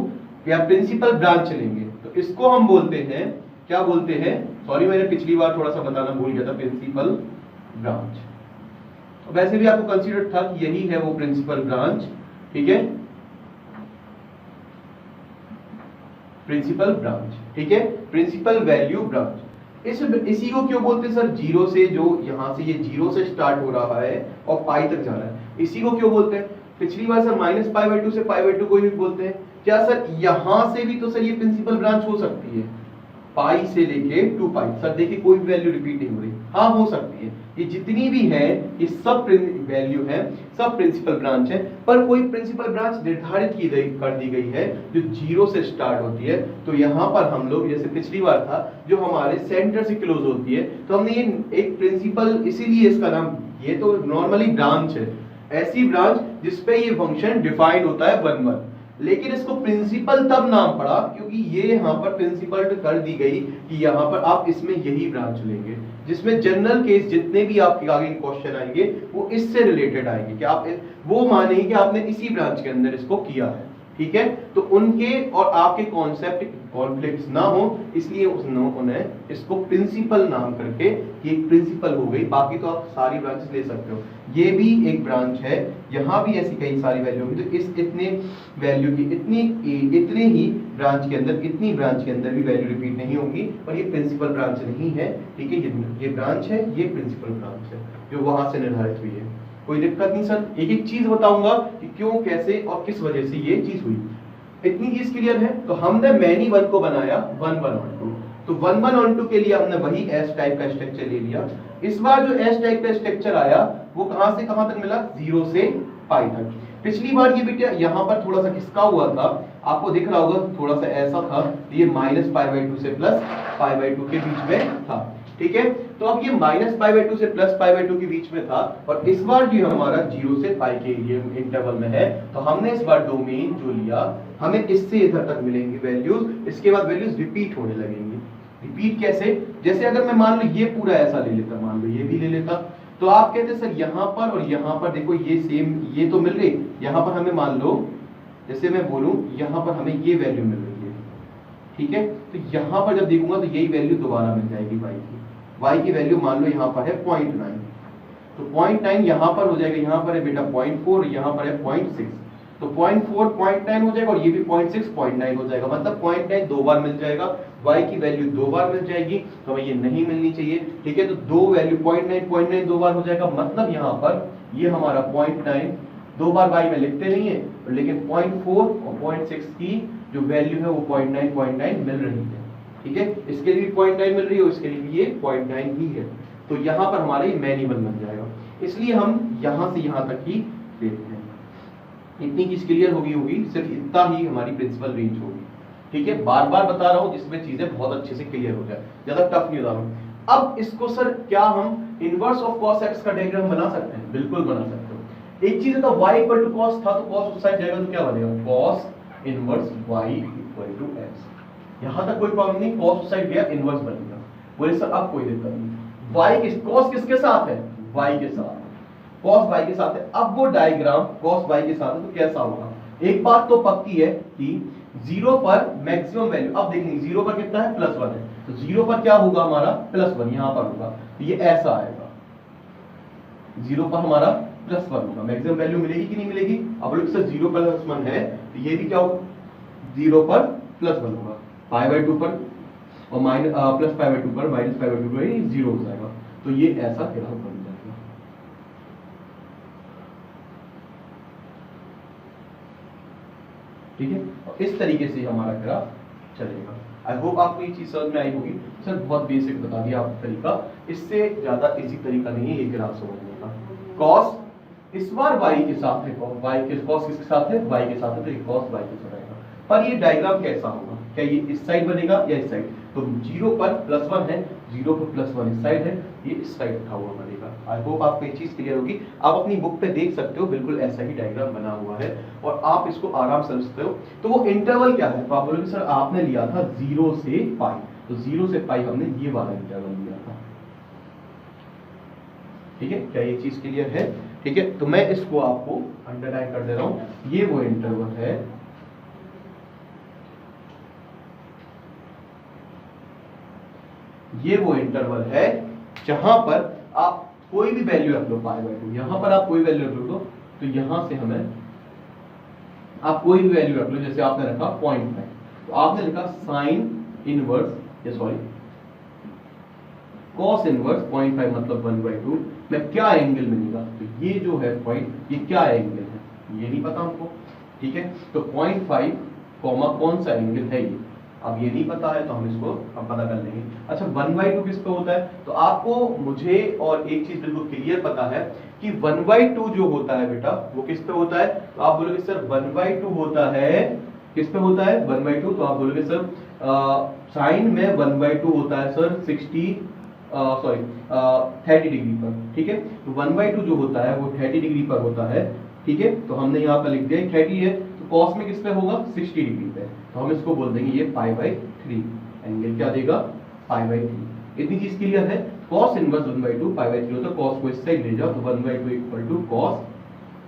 या प्रिंसिपल ब्रांच लेंगे। तो इसको हम बोलते हैं, क्या बोलते हैं, सॉरी मैंने पिछली बार थोड़ा सा बताना भूल गया था, प्रिंसिपल ब्रांच। तो वैसे भी आपको कंसीडर था कि यही है वो प्रिंसिपल ब्रांच, ठीक है, प्रिंसिपल ब्रांच, ठीक है, प्रिंसिपल वैल्यू ब्रांच। इसी को क्यों बोलते हैं सर, 0 से, जो यहां से ये 0 से स्टार्ट हो रहा है और पाई तक जा रहा है, इसी को क्यों बोलते हैं। पिछली बार सर -π/2 से π/2 को ही बोलते हैं। क्या सर यहां से भी तो सर ये प्रिंसिपल ब्रांच हो सकती है, पाई से लेके 2π। सर देखिए कोई भी वैल्यू रिपीट नहीं हो रही, हाँ हो सकती है, ये जितनी भी है ये सब वैल्यू है, सब प्रिंसिपल ब्रांच है, पर कोई प्रिंसिपल ब्रांच निर्धारित कर दी गई है जो 0 से स्टार्ट होती है। तो यहाँ पर हम लोग, जैसे पिछली बार था, जो हमारे सेंटर से क्लोज होती है, तो हमने ये एक प्रिंसिपल, इसीलिए इसका नाम, ये तो नॉर्मली ब्रांच है, ऐसी ब्रांच जिसपे ये फंक्शन डिफाइन होता है 1, लेकिन इसको प्रिंसिपल तब नाम पड़ा क्योंकि ये यहाँ पर प्रिंसिपल कर दी गई कि यहाँ पर आप इसमें यही ब्रांच लेंगे, जिसमें जनरल केस जितने भी आपके आगे क्वेश्चन आएंगे वो इससे रिलेटेड आएंगे, कि आप वो मानेंगे कि आपने इसी ब्रांच के अंदर इसको किया है, ठीक है। तो उनके और आपके कॉन्सेप्ट कॉन्फ्लिक्ट्स ना हो, इसलिए उन्होंने इसको प्रिंसिपल नाम करके ये प्रिंसिपल हो गई। बाकी तो आप सारी ब्रांचेस ले सकते हो, ये भी एक ब्रांच है, यहाँ भी ऐसी कई सारी वैल्यू होगी। तो इस इतने वैल्यू की इतने ही ब्रांच के अंदर, इतनी ब्रांच के अंदर भी वैल्यू रिपीट नहीं होगी, और ये प्रिंसिपल ब्रांच नहीं है, ठीक है। ये ब्रांच है, ये प्रिंसिपल ब्रांच है जो वहां से निर्धारित हुई है। कोई दिक्कत नहीं सर, एक एक चीज बताऊंगा कि क्यों, कैसे और किस वजह से ये चीज हुई। इतनी चीज क्लियर है। तो हमने मैनी वन को बनाया 1 1 और 2, तो 1 1 और 2 के लिए हमने वही एस टाइप का स्ट्रक्चर ले लिया। इस बार जो एस टाइप का स्ट्रक्चर आया वो कहां से कहां तक मिला, 0 से पाई तक। पिछली बार ये बेटा यहाँ पर थोड़ा सा खिसका हुआ था, आपको दिख रहा होगा थोड़ा सा ऐसा था, ये -π/2 से +π/2 के बीच में था, ठीक है। तो अब ये -π/2 से +π/2 के बीच में था, और इस बार जो हमारा 0 से पाई के लिए इंटरवल में है, तो हमने इस बार डोमेन जो लिया, हमें इससे इधर तक मिलेंगी वैल्यूज, इसके बाद वैल्यूज रिपीट होने लगेंगी। रिपीट कैसे, जैसे अगर मैं मान लो ये पूरा ऐसा ले लेता, मान लो ये भी ले लेता, तो आप कहते सर यहाँ पर और यहाँ पर देखो ये सेम, ये तो मिल रही, यहाँ पर हमें मान लो जैसे मैं बोलूं यहाँ पर हमें ये वैल्यू मिल रही है, ठीक है। तो यहाँ पर जब देखूंगा तो यही वैल्यू दोबारा मिल जाएगी y की वैल्यू मान लो यहाँ पर है 0.9, तो 0.9 यहाँ पर हो जाएगा, यहाँ पर है बेटा 0.4, यहाँ पर है 0.6, तो 0.4 0.9 हो जाएगा, और ये भी 0.6 0.9 हो जाएगा, मतलब 0.9 दो बार मिल जाएगा, y की वैल्यू दो बार मिल जाएगी, तो हमें ये नहीं मिलनी चाहिए, ठीक है। तो दो वैल्यू 0.9 दो बार हो जाएगा, मतलब यहाँ पर ये हमारा 0.9 दो बार y में लिखते नहीं है, लेकिन 0.4 और 0.6 की जो वैल्यू है वो 0.9 मिल रही है, ठीक है। इसके लिए भी 0.9 मिल रही है और इसके लिए भी ये 0.9 ही है, तो यहाँ पर हमारा ये मैनी वन बन जाएगा, इसलिए हम यहाँ से यहाँ तक ही लेते हैं। इतनी चीज क्लियर होगी, सिर्फ इतना ही हमारी प्रिंसिपल रेंज होगी, ठीक है। बार बार बता रहा हूँ जिसमें चीजें बहुत अच्छे से क्लियर हो जाए, ज्यादा टफ नहीं बता रहा हूँ। अब इसको सर क्या हम इनवर्स ऑफ cos x का डायग्राम बना सकते हैं, बिल्कुल बना सकते हो। एक चीज है तो y इक्वल टू cos था, तो cos उस साइड जाएगा तो क्या बनेगा, cos inverse y equal to x। यहां तक कोई प्रॉब्लम नहीं, cos उस साइड गया इनवर्स बनेगा, बोले सर अब कोई दिक्कत नहीं। y किस cos किसके साथ है, y के साथ, cos y के साथ है। अब वो डायग्राम cos y के साथ है तो कैसा होगा, एक बात तो पक्की है कि 0 पर मैक्सिमम वैल्यू, अब देखेंगे 0 पर कितना है, +1 है, तो 0 पर क्या होगा हमारा +1 यहां पर होगा, तो ये ऐसा आएगा, 0 पर हमारा +1 होगा, मैक्सिमम वैल्यू मिलेगी कि नहीं मिलेगी। अब लोग सर 0 पर +1 है, तो ये भी क्या होगा, 0 पर +1 होगा, π/2 पर और +π/2 पर -π/2 पर 0 हो जाएगा, तो ये ऐसा ग्राफ बन जाएगा, ठीक है। और इस तरीके से हमारा ग्राफ चलेगा। आई होप आपको ये चीज समझ में आई होगी। सर बहुत बेसिक बता दिया आपको तरीका, इससे ज्यादा इजी तरीका नहीं है ये ग्राफ समझने का। cos इस बार y के साथ है, y के cos किसके साथ है, y के साथ है, तो ये cos y के साथ आएगा। पर ये डायग्राम कैसा होगा, क्या ये इस साइड बनेगा या इस साइड, तो 0 पर +1 है, 0 पर +1 इस साइड है, ये इस साइड उठा हुआ बनेगा। आई होप आपको ये चीज क्लियर होगी। आप अपनी बुक पे देख सकते हो, बिल्कुल ऐसा ही डायग्राम बना हुआ है और आप इसको आराम से समझते हो। तो वो इंटरवल क्या है, तो आप बोलोगे सर आपने लिया था 0 से पाई, तो 0 से पाई हमने ये वाला इंटरवल लिया था, ठीक है। क्या ये चीज क्लियर है, ठीक है। तो मैं इसको आपको अंडरलाइन कर दे रहा हूं, ये वो इंटरवल है, ये वो इंटरवल है जहां पर आप कोई भी वैल्यू रख लो π/2, यहां पर आप कोई वैल्यू रख लो, तो यहां से हमें आप कोई भी वैल्यू रख लो, जैसे आपने रखा 0.5, तो आपने लिखा साइन इनवर्स, ये सॉरी cos इनवर्स 0.5 मतलब 1/2 में क्या एंगल मिलेगा, तो ये जो है पॉइंट, ये क्या एंगल है ये नहीं पता हमको, ठीक है। तो 0.5 कौन सा एंगल है ये, अब ये नहीं पता है तो हम इसको अब पता कर लेंगे। अच्छा 1/2 किस पे होता है, तो आपको मुझे और एक चीज बिल्कुल क्लियर पता है कि 1/2 जो होता है बेटा वो किस पे होता है, तो आप बोलोगे सर 1/2 होता है किस पे होता है 1/2, तो आप बोलोगे सर साइन में 1/2 होता है सर 30 डिग्री पर, ठीक है। तो 1/2 जो होता है वो 30 डिग्री पर होता है, ठीक है। तो हमने यहाँ पर लिख दिया 30 है, तो cos में किस पे होगा 60 डिग्री पे, तो हम इसको बोल देंगे ये π/3 एंगल क्या देगा π/3। इतनी चीज क्लियर है। cos इनवर्स 1/2 π/3 होता है, cos को इस साइड ले जाओ तो 1/2 इक्वल टू cos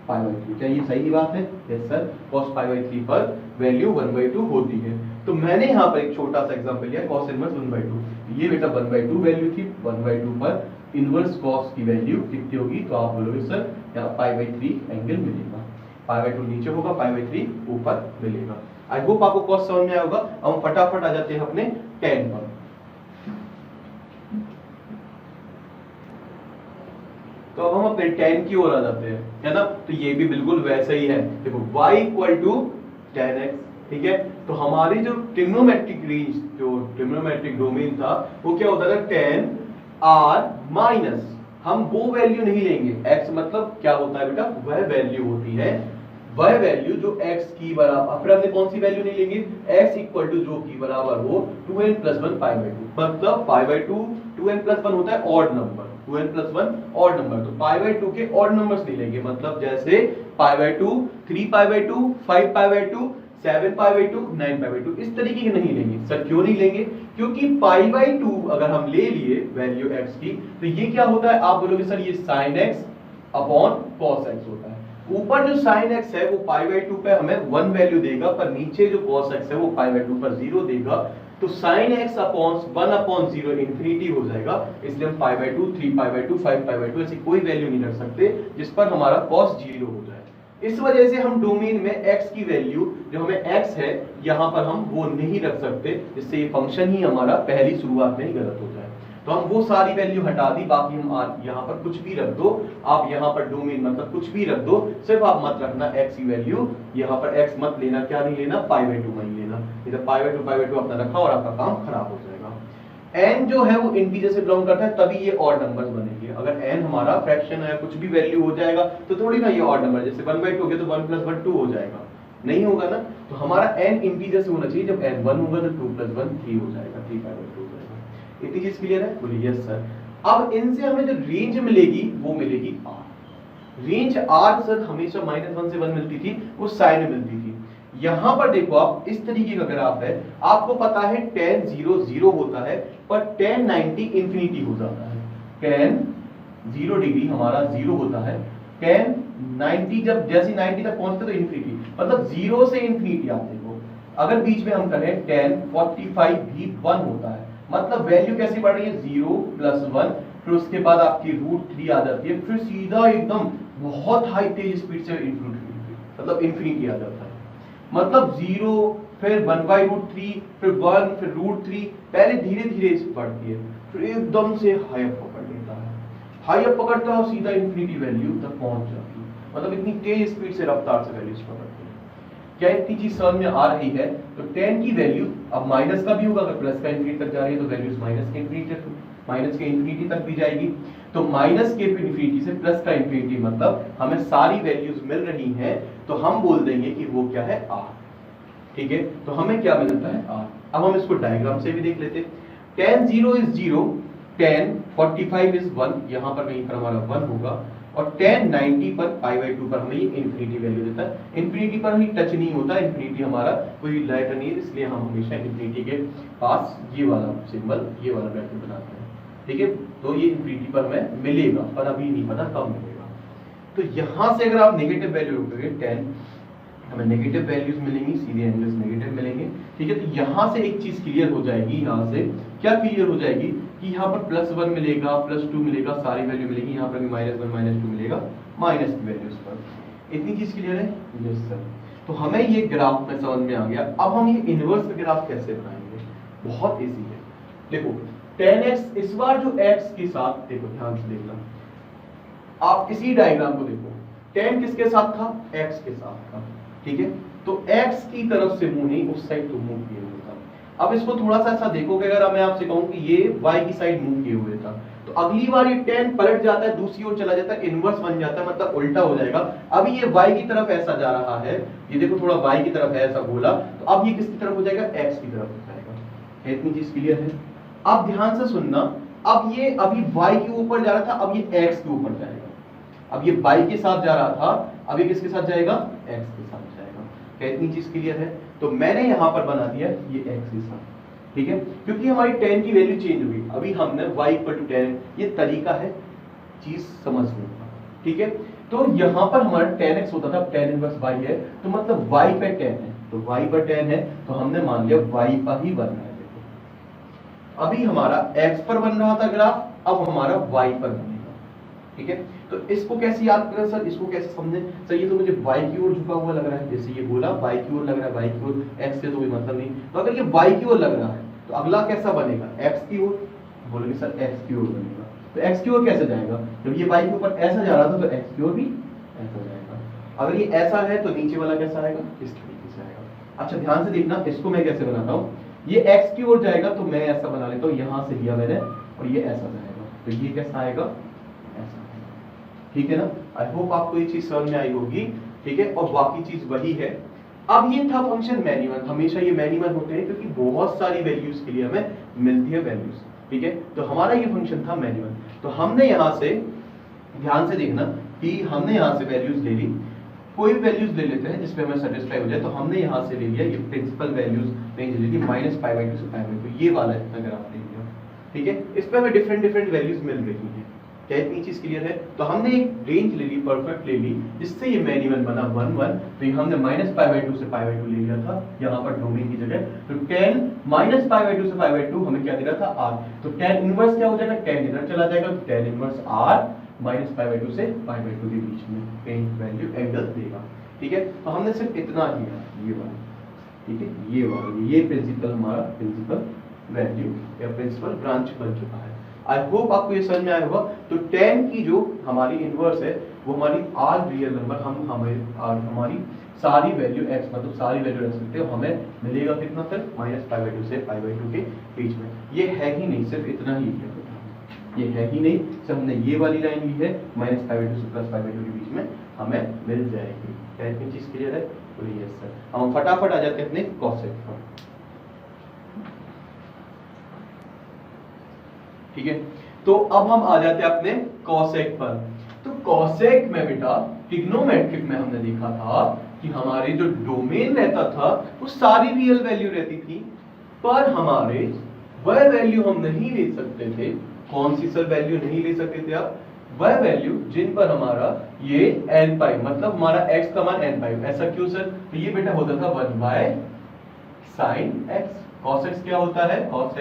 π/3। क्या ये सही बात है, यस सर, cos π/3 पर वैल्यू 1/2 होती है। तो मैंने यहाँ पर एक छोटा सा एग्जांपल लिया cos इनवर्स 1/2, ये बेटा 1/2 वैल्यू थी, 1/2 पर इनवर्स cos की वैल्यू कितनी होगी, तो आप बोलोगे सर यहाँ π/3 एंगल मिलेगा, π/2 नीचे होगा, π/3 ऊपर मिलेगा। आई होप आपको cos समझ में आया होगा। अब हम फटाफट आ जाते हैं अपने tan पर। तो अब हम अपने tan की ओर आ जाते हैं, है ना। तो ये भी बिल्कुल वैसा ही है, देखो y equal to tan x ठीक है। तो हमारी जो ट्रिग्नोमेट्रिक रेंज, जो ट्रिग्नोमेट्रिक डोमेन था, वो क्या होता था, tan r माइनस, हम वो वैल्यू नहीं लेंगे, x मतलब क्या होता है बेटा, वह वैल्यू होती है, वह वैल्यू जो x की बराबर, फिर हमने कौन सी वैल्यू नहीं लेंगे, x इक्वल टू जो की बराबर हो 2n + 1 π/2, मतलब π/2 2n + 1 होता है odd number, 2n + 1 odd number, तो π/2 के ऑड नंबर्स नहीं लेंगे, मतलब जैसे π/2 3 π/2 5 π/2 7 π/2 9 π/2, इस तरीके के नहीं लेंगे। सर क्यों नहीं लेंगे, क्योंकि π/2 अगर हम ले लिए वैल्यू x की, तो ये क्या होता है, आप बोलोगे सर ये sin x upon cos x होता है, ऊपर जो sin x है वो π/2 पे हमें 1 वैल्यू देगा, पर नीचे जो cos x है वो π/2 पर 0 देगा, तो sin x अपॉन 1/0 इंफिनिटी हो जाएगा, इसलिए हम π/2 3 π/2 5 π/2 ऐसी कोई वैल्यू नहीं रख सकते जिस पर हमारा cos 0 हो जाए। इस वजह से हम डोमेन में x की वैल्यू जो हमें x है यहाँ पर हम वो नहीं रख सकते, जिससे ये फंक्शन ही हमारा पहली शुरुआत में ही गलत हो जाए। तो हम वो सारी वैल्यू हटा दी, बाकी हम यहाँ पर कुछ भी रख दो, आप यहाँ पर डोमेन मतलब कुछ भी रख दो, सिर्फ आप मत रखना x की वैल्यू, यहाँ पर x मत लेना, क्या नहीं लेना, π/2 नहीं लेना, इधर π/2 अपना रखा और आपका काम खराब हो जाएगा। n जो है वो इंटीजर से बिलोंग करता है, तभी ये ऑड नंबर्स बनेंगे, अगर n हमारा फ्रैक्शन है, कुछ भी वैल्यू हो जाएगा तो थोड़ी ना ये ऑड नंबर, जैसे 1/2 हो गया तो 1 + 1 2 हो जाएगा, नहीं होगा ना, तो हमारा n इंटीजर से होना चाहिए, जब n 1 होगा तो 2 + 1 3 हो जाएगा, 3 π/2 हो जाएगा। इतनी चीज क्लियर है, बोलिए यस सर। अब इनसे हमें जो रेंज मिलेगी वो मिलेगी r, रेंज r सर हमेशा -1 से 1 मिलती थी, वो साइन में मिलती थी। यहां पर देखो आप, इस तरीके का ग्राफ है, आपको पता है tan 0 0 होता है, पर tan 90 इंफिनिटी हो जाता है, tan 0 डिग्री हमारा 0 होता है, tan 90 जब जैसे 90 तक पहुंचते तो इंफिनिटी, मतलब 0 से इंफिनिटी आप देखो, अगर बीच में हम करें tan 45 भी 1 होता है, मतलब वैल्यू कैसी बढ़ रही है, 0 + 1, फिर उसके बाद आपकी √3 आ जाती है, फिर सीधा एकदम बहुत हाई तेज स्पीड से इंफिनिटी, मतलब इंफिनिटी आ जाता है, मतलब 0 फिर 1/√3 फिर 1 फिर √3, पहले धीरे धीरे बढ़ती है, फिर एकदम से हाई अप पकड़ लेता है, हाई अप पकड़ता है और सीधा इंफिनिटी वैल्यू तक पहुंच जाती है, मतलब इतनी तेज स्पीड से रफ्तार से वैल्यूज पकड़ती है। क्या इतनी चीज समझ में आ रही है, तो tan की वैल्यू अब माइनस का भी होगा, अगर प्लस का इंफिनिटी तक जा रही है तो वैल्यूज माइनस के इंफिनिटी तक भी जाएगी, तो माइनस के इंफिनिटी से प्लस का इंफिनिटी, मतलब हमें सारी वैल्यूज मिल रही हैं, तो हम बोल देंगे कि वो क्या है, r, ठीक है। तो हमें क्या मिलता है, r। अब हम इसको डायग्राम से भी देख लेते हैं, tan 0 = 0, tan 45 = 1, यहाँ पर कहीं पर हमारा 1 होगा, और tan 90 पर π/2 पर हमें ये इंफिनिटी वैल्यू देता है, इंफिनिटी पर ही टच नहीं होता, इंफिनिटी हमारा कोई लेटर नहीं है, इसलिए हम हमेशा इंफिनिटी के पास ये वाला सिंबल, ये वाला ब्रैकेट बनाते हैं, ठीक है। तो ये इंफिनिटी पर हमें मिलेगा, पर अभी नहीं पता कब मिलेगा। तो यहाँ से अगर आप नेगेटिव वैल्यू रखोगे tan, हमें नेगेटिव वैल्यूज मिलेंगी, सीधे एंगल्स नेगेटिव मिलेंगे, ठीक है। तो यहाँ से एक चीज क्लियर हो जाएगी, यहाँ से क्या क्लियर हो जाएगी कि यहाँ पर +1 मिलेगा, +2 मिलेगा, सारी वैल्यू मिलेगी, यहाँ पर भी -1 -2 मिलेगा, माइनस की वैल्यूज पर। इतनी चीज क्लियर है, यस सर। तो हमें ये ग्राफ में समझ में आ गया। अब हम ये इनवर्स ग्राफ कैसे बनाएंगे, बहुत इजी है। देखो tan x, इस बार जो x के साथ, देखो ध्यान से देखना, आप इसी डायग्राम को देखो, tan किसके साथ था, x के साथ था, ठीक है। तो x की तरफ से मुंह नहीं, उस साइड तो मुंह किए हुए था। अब इसको थोड़ा सा ऐसा देखोगे, अगर मैं आपसे कहूं कि ये y की साइड मुंह किए हुए था, तो अगली बार ये tan पलट जाता है, दूसरी ओर चला जाता है, इनवर्स बन जाता है, मतलब उल्टा हो जाएगा। अभी ये y की तरफ ऐसा जा रहा है, ये देखो थोड़ा y की तरफ है ऐसा बोला, तो अब ये किसकी तरफ हो जाएगा, x की तरफ हो जाएगा। इतनी चीज क्लियर है। अब ध्यान से सुनना, अब ये अभी y के ऊपर जा रहा था, अब ये x के ऊपर जाएगा। अब ये y के साथ जा रहा था, अब ये किसके साथ जाएगा, x के साथ जाएगा। क्या इतनी चीज क्लियर है? तो मैंने यहां पर बना दिया ये x के साथ, ठीक है, क्योंकि हमारी tan की वैल्यू चेंज हुई। अभी हमने y = tan, ये तरीका है चीज समझने का, ठीक है। तो यहां पर हमारा tan x होता था, tan इनवर्स y है, तो मतलब y पे tan है, तो y पर tan है, तो हमने मान लिया y पर ही बन रहा है। देखो अभी हमारा x पर बन रहा था ग्राफ, अब हमारा y पर बनेगा, ठीक है। तो इसको कैसे याद करें सर, इसको कैसे समझें सर? ये तो मुझे y की ओर झुका हुआ लग रहा है, जैसे ये बोला y की ओर लग रहा है, y की ओर, x से तो कोई मतलब नहीं। तो अगर ये y की ओर लग रहा है तो अगला कैसा बनेगा, x की ओर। बोलोगे सर x की ओर बनेगा, तो x की ओर कैसे जाएगा? जब ये y के ऊपर ऐसा जा रहा था तो x की ओर भी ऐसा जाएगा। अगर ये ऐसा है तो नीचे वाला कैसा आएगा, इस तरीके से आएगा। अच्छा ध्यान से देखना, इसको मैं कैसे बनाता हूँ, ये x की ओर जाएगा तो मैं ऐसा बना लेता हूँ, यहां से लिया मैंने और ये ऐसा जाएगा, तो ये कैसा आएगा, ऐसा आएगा। ठीक है ना, आई होप आपको ये चीज समझ में आई होगी। ठीक है, और बाकी चीज वही है। अब ये था फंक्शन मैनिमल, हमेशा ये मैनिमल होते हैं क्योंकि बहुत सारी वैल्यूज के लिए हमें मिलती है वैल्यूज। ठीक है, तो हमारा ये फंक्शन था मैनिमल। तो हमने यहां से, ध्यान से देखना कि हमने यहां से वैल्यूज ले ली, कोई भी वैल्यूज ले लेते हैं जिसपे हमें सेटिस्फाई हो जाए। तो हमने यहां से ले लिया ये प्रिंसिपल वैल्यूज रेंज ले ली -π/2 से π/2, ये वाला अगर आप ले लिया। ठीक है, इस पे हमें डिफरेंट डिफरेंट वैल्यूज मिल रही हैं। क्या इतनी चीज क्लियर है? तो हमने एक रेंज ले ली, परफेक्ट ले ली, जिससे ये मैनिमल बना 1 1। तो ये हमने -π/2 से π/2 ले लिया था यहाँ पर डोमेन की जगह। तो tan -π/2 से π/2 हमें क्या दे रहा था, r। तो tan इनवर्स क्या हो जाएगा, tan इधर चला जाएगा, तो tan इनवर्स r -π/2 से π/2 के बीच में tan वैल्यू एंगल देगा। ठीक है, तो हमने सिर्फ इतना किया, ये वाला। ठीक है, ये वाला, ये प्रिंसिपल हमारा प्रिंसिपल वैल्यू या प्रिंसिपल ब्रांच बन चुका है। आई होप आपको ये समझ में आया होगा। तो tan की जो हमारी इनवर्स है वो हमारी r रियल नंबर, हमारी सारी वैल्यू x मतलब सारी वैल्यू रख सकते हो, हमें मिलेगा कितना फिर -π/2 से π/2 के बीच में। ये है ही नहीं, सिर्फ इतना ही है, ये है ही नहीं, सिर्फ हमने ये वाली लाइन ली है -π/2 से +π/2 के बीच में हमें मिल जाएगी। क्या इतनी चीज क्लियर है? बोलिए यस सर। हम फटाफट आ जाते हैं अपने कॉसेक पर। ठीक है, तो अब हम आ जाते हैं अपने कॉसेक पर। तो कॉसेक में बेटा ट्रिग्नोमेट्रिक में हमने देखा था कि हमारे जो डोमेन रहता था वो सारी रियल वैल्यू रहती थी, पर हमारे वह वैल्यू हम नहीं ले सकते थे। कौन सी सर वैल्यू नहीं ले सकते थे आप? वह वैल्यू जिन पर हमारा ये n पाई मतलब हमारा x का मान n पाई। ऐसा क्यों सर? तो ये बेटा होता था 1/sin x। cos x क्या होता है? cos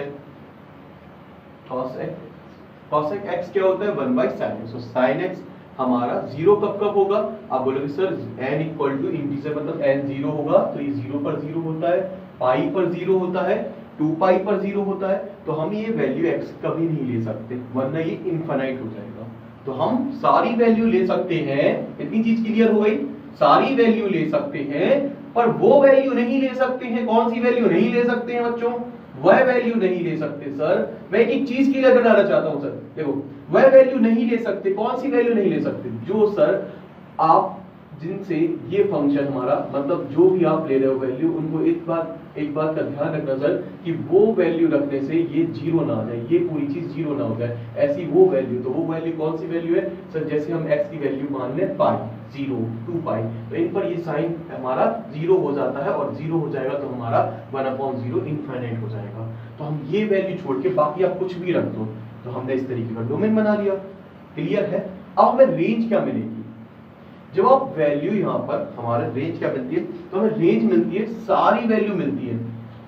x क्या होता है? 1/sin x। तो sin x हमारा 0 कब कब होगा? आप बोलोगे sir n equal to integer मतलब n 0 होगा, तो ये 0 पर 0 होता है, पाई पर 0 होता है, 2 पाई पर 0 होता है। तो हम ये वैल्यू x कभी नहीं ले सकते, वरना ये इनफाइनाइट हो जाएगा। तो हम सारी वैल्यू ले सकते हैं, इतनी चीज क्लियर हो गई? सारी वैल्यू ले सकते हैं, पर वो वैल्यू नहीं ले सकते हैं। कौन सी वैल्यू नहीं ले सकते हैं बच्चों? वह वैल्यू नहीं ले सकते सर। मैं एक चीज क्लियर कराना चाहता हूं सर, देखो वह वैल्यू नहीं ले सकते। कौन सी वैल्यू नहीं ले सकते? जो सर आप जिनसे ये फंक्शन हमारा मतलब जो भी आप ले रहे हो वैल्यू, उनको एक बात का ध्यान रखना सर कि वो वैल्यू रखने से ये जीरो ना आ जाए, ये पूरी चीज जीरो ना हो जाए। ऐसी वो वैल्यू, तो वो वैल्यू कौन सी वैल्यू है सर? जैसे हम x की वैल्यू मान लें पाई, 0, 2 पाई, तो इन पर ये साइन हमारा 0 हो जाता है, और 0 हो जाएगा तो हमारा 1/0 इनफाइनाइट हो जाएगा। तो हम ये वैल्यू छोड़ के बाकी आप कुछ भी रख दो। तो हमने इस तरीके का डोमेन बना लिया। क्लियर है? अब हमें रेंज क्या मिलेगी? जब आप वैल्यू यहाँ पर हमारे रेंज क्या मिलती है? तो हमें रेंज मिलती है, सारी वैल्यू मिलती है,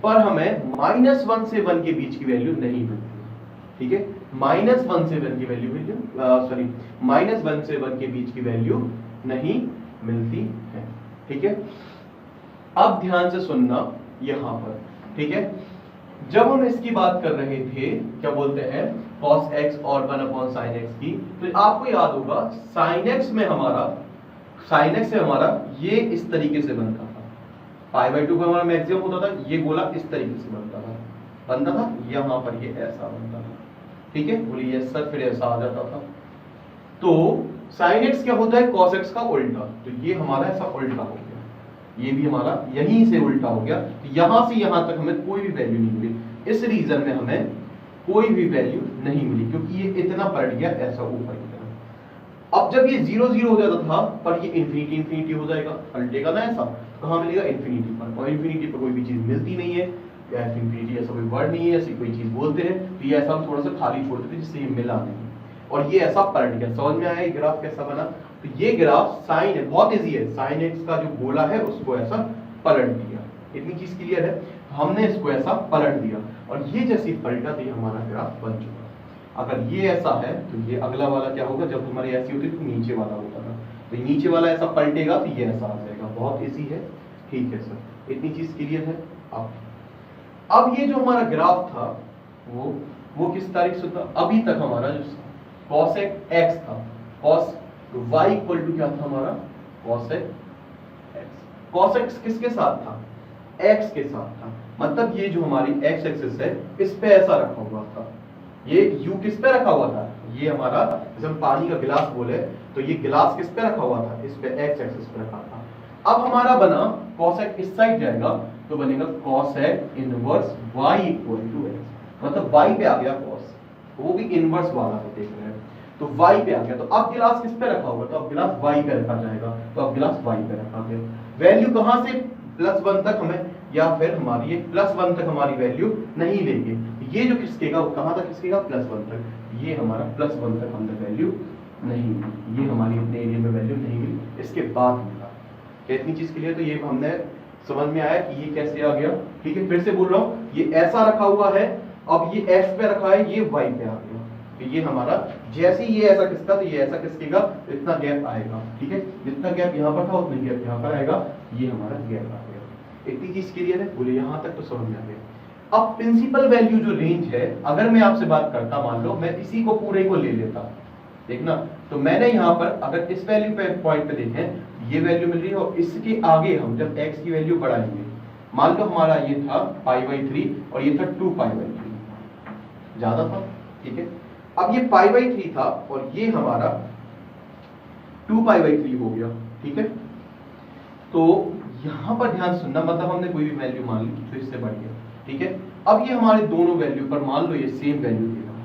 पर हमें -1 से 1 के बीच की वैल्यू नहीं मिलती। ठीक है, -1 से 1 की वैल्यू सॉरी -1 से 1 के बीच की वैल्यू नहीं मिलती है। ठीक है, अब ध्यान से सुनना यहाँ पर। ठीक है, जब हम इसकी बात कर रहे थे, क्या बोलते हैं, cos x और 1/sin x की, तो आपको याद होगा sin x से हमारा ये इस तरीके से बनता था। π/2 का हमारा मैक्सिमम होता था, ये गोला इस तरीके से बनता था, यहाँ पर ये ऐसा बनता था। ठीक है, बोलिए यस सर, फिर ऐसा आ जाता था। तो sin x क्या होता है? cos x का उल्टा। तो ये हमारा ऐसा उल्टा हो गया, ये भी हमारा यहीं से उल्टा हो गया। तो यहां से यहां तक हमें कोई भी वैल्यू नहीं मिली। इस रीजन में हमें कोई भी वैल्यू नहीं मिली, क्योंकि ये इतना पलट गया ऐसा ऊपर की तरफ। अब जब ये 0 0 हो जाता था, पर ये इंफिनिटी हो जाएगा, पलटेगा ना ऐसा, कहां मिलेगा? इंफिनिटी पर। और इंफिनिटी पर कोई भी चीज मिलती नहीं है, या इंफिनिटी ऐसा कोई वर्ड नहीं है, ऐसी कोई चीज बोलते हैं, तो ये ऐसा हम थोड़ा सा खाली छोड़ देते जिससे ये मिला नहीं, और ये ऐसा पलट गया। समझ में आया ये ग्राफ कैसा बना? तो ये ग्राफ साइन है, बहुत इजी है, साइन एक्स का जो गोला है उसको ऐसा पलट दिया। इतनी चीज क्लियर है? हमने इसको ऐसा पलट दिया, और ये जैसी पलटा तो ये हमारा ग्राफ बन चुका। अगर ये ऐसा है तो ये अगला वाला क्या होगा? जब हमारी ऐसी होती तो नीचे वाला होता था, तो नीचे वाला ऐसा पलटेगा तो ये ऐसा आ जाएगा। बहुत इजी है। ठीक है सर, इतनी चीज क्लियर है? अब ये जो हमारा ग्राफ था वो किस तारीख से था? अभी तक हमारा जो cosec x था, cos y इक्वल टू क्या था हमारा? cosec x। cos x किसके साथ था? x के साथ था, मतलब ये जो हमारी x एक्सिस है इस पे ऐसा रखा हुआ था। ये u किस पे रखा हुआ था, ये हमारा जैसे हम पानी का गिलास बोले तो ये गिलास किस पे रखा हुआ था, इस पे x एक्सिस पे रखा था। अब हमारा बना cosec इस साइड जाएगा तो बनेगा cosec inverse y equal to x, मतलब y पे आ गया cos, वो भी इनवर्स वाला है देख रहे हैं, तो y पे आ गया। तो अब गिलास किस पे रखा होगा, तो अब गिलास y पे रखा जाएगा, तो अब गिलास y पे रखा गया। वैल्यू कहां से +1 तक हमें, या फिर हमारी ये +1 तक हमारी वैल्यू नहीं लेंगे, ये जो खिसकेगा वो कहां तक खिसकेगा, +1 तक, ये हमारा +1 तक हमने वैल्यू नहीं मिली, ये हमारी अपने एरिया में वैल्यू नहीं मिली, इसके बाद मिला। कितनी चीज के लिए, तो ये हमने समझ में आया कि ये कैसे आ गया। ठीक है, फिर से बोल रहा हूं, ये ऐसा रखा हुआ है, अब ये x पे रखा है, ये y पे आ गया, तो ये हमारा जैसे ही ये ऐसा खिसका तो ये ऐसा खिसकेगा, इतना गैप आएगा। ठीक है, जितना गैप यहाँ पर था उतना गैप यहाँ पर आएगा, ये हमारा गैप आ गया। इतनी चीज क्लियर है, बोले यहाँ तक तो समझ में आ गया। अब प्रिंसिपल वैल्यू जो रेंज है, अगर मैं आपसे बात करता, मान लो मैं इसी को पूरे को ले लेता, देखना, तो मैंने यहाँ पर अगर इस वैल्यू पे पॉइंट पे देखें ये वैल्यू मिल रही है, और इसके आगे हम जब x की वैल्यू बढ़ाएंगे, मान लो हमारा ये था π/3 और ये था 2π/3, ज्यादा था। ठीक है, अब ये π/3 था और ये हमारा 2π/3 हो गया। ठीक है, तो यहां पर ध्यान सुनना, मतलब हमने कोई भी वैल्यू मान ली तो इससे बढ़ गया। ठीक है, अब ये हमारे दोनों वैल्यू पर मान लो ये सेम वैल्यू दे रहा है।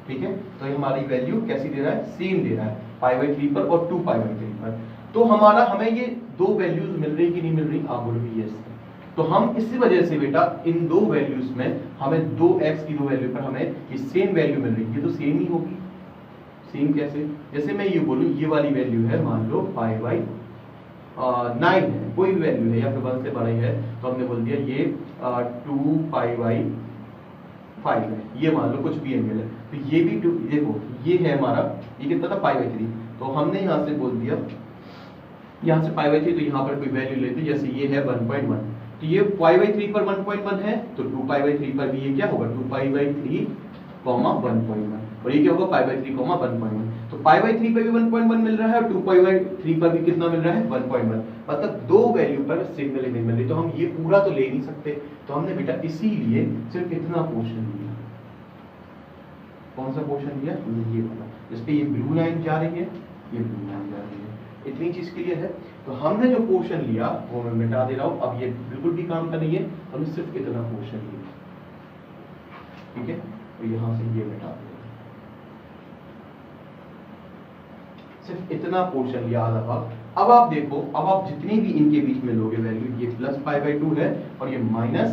ठीक है, तो ये हमारी वैल्यू कैसी दे रहा है, सेम दे रहा है, π/3 पर और 2π/3 पर। तो हमें ये दो वैल्यूज मिल रही कि नहीं मिल रही, आप बोलोगे यस। तो हम इसी वजह से बेटा इन दो वैल्यूज में हमें 2x की दो वैल्यू पर हमें ये सेम वैल्यू मिल रही है, ये तो सेम ही होगी। सेम कैसे, जैसे मैं ये बोलूं ये वाली वैल्यू है, मान लो π/9 है, कोई भी वैल्यू है या फिर 1 से बड़ा ही है, तो हमने बोल दिया ये 2π/5 है, ये मान लो कुछ भी एंगल है, तो ये भी देखो ये है हमारा, ये कितना था π/3, तो हमने यहाँ से बोल दिया, यहाँ से π/3, तो यहाँ पर कोई वैल्यू लेते, जैसे ये है 1.1, तो ये π/3 पर 1.1 है, तो 2π/3 पर भी ये क्या होगा, 2π/3, 1.1, और ये क्या होगा π/3, 1.1, तो π/3 पर भी 1.1 मिल रहा है और 2π/3 पर भी कितना मिल रहा है, 1.1, मतलब दो वैल्यू पर सिग्नल नहीं मिल रही। तो हम ये पूरा तो ले नहीं सकते, तो हमने बेटा इसीलिए सिर्फ इतना पोर्शन लिया। कौन सा पोर्शन लिया, ये वाला, जिस पे ये ब्लू लाइन जा रही है, ये ब्लू लाइन जा रही है। इतनी चीज क्लियर है, तो हमने जो पोर्शन लिया वो मैं मिटा दे रहा हूं, अब ये बिल्कुल भी काम का नहीं है, हमने सिर्फ इतना पोर्शन लिया। ठीक है, तो यहां से ये मिटा दे, सिर्फ इतना पोर्शन लिया, आधा भाग। अब आप देखो, अब आप जितनी भी इनके बीच में लोगे वैल्यू, ये +π/2 है और ये +π/2 है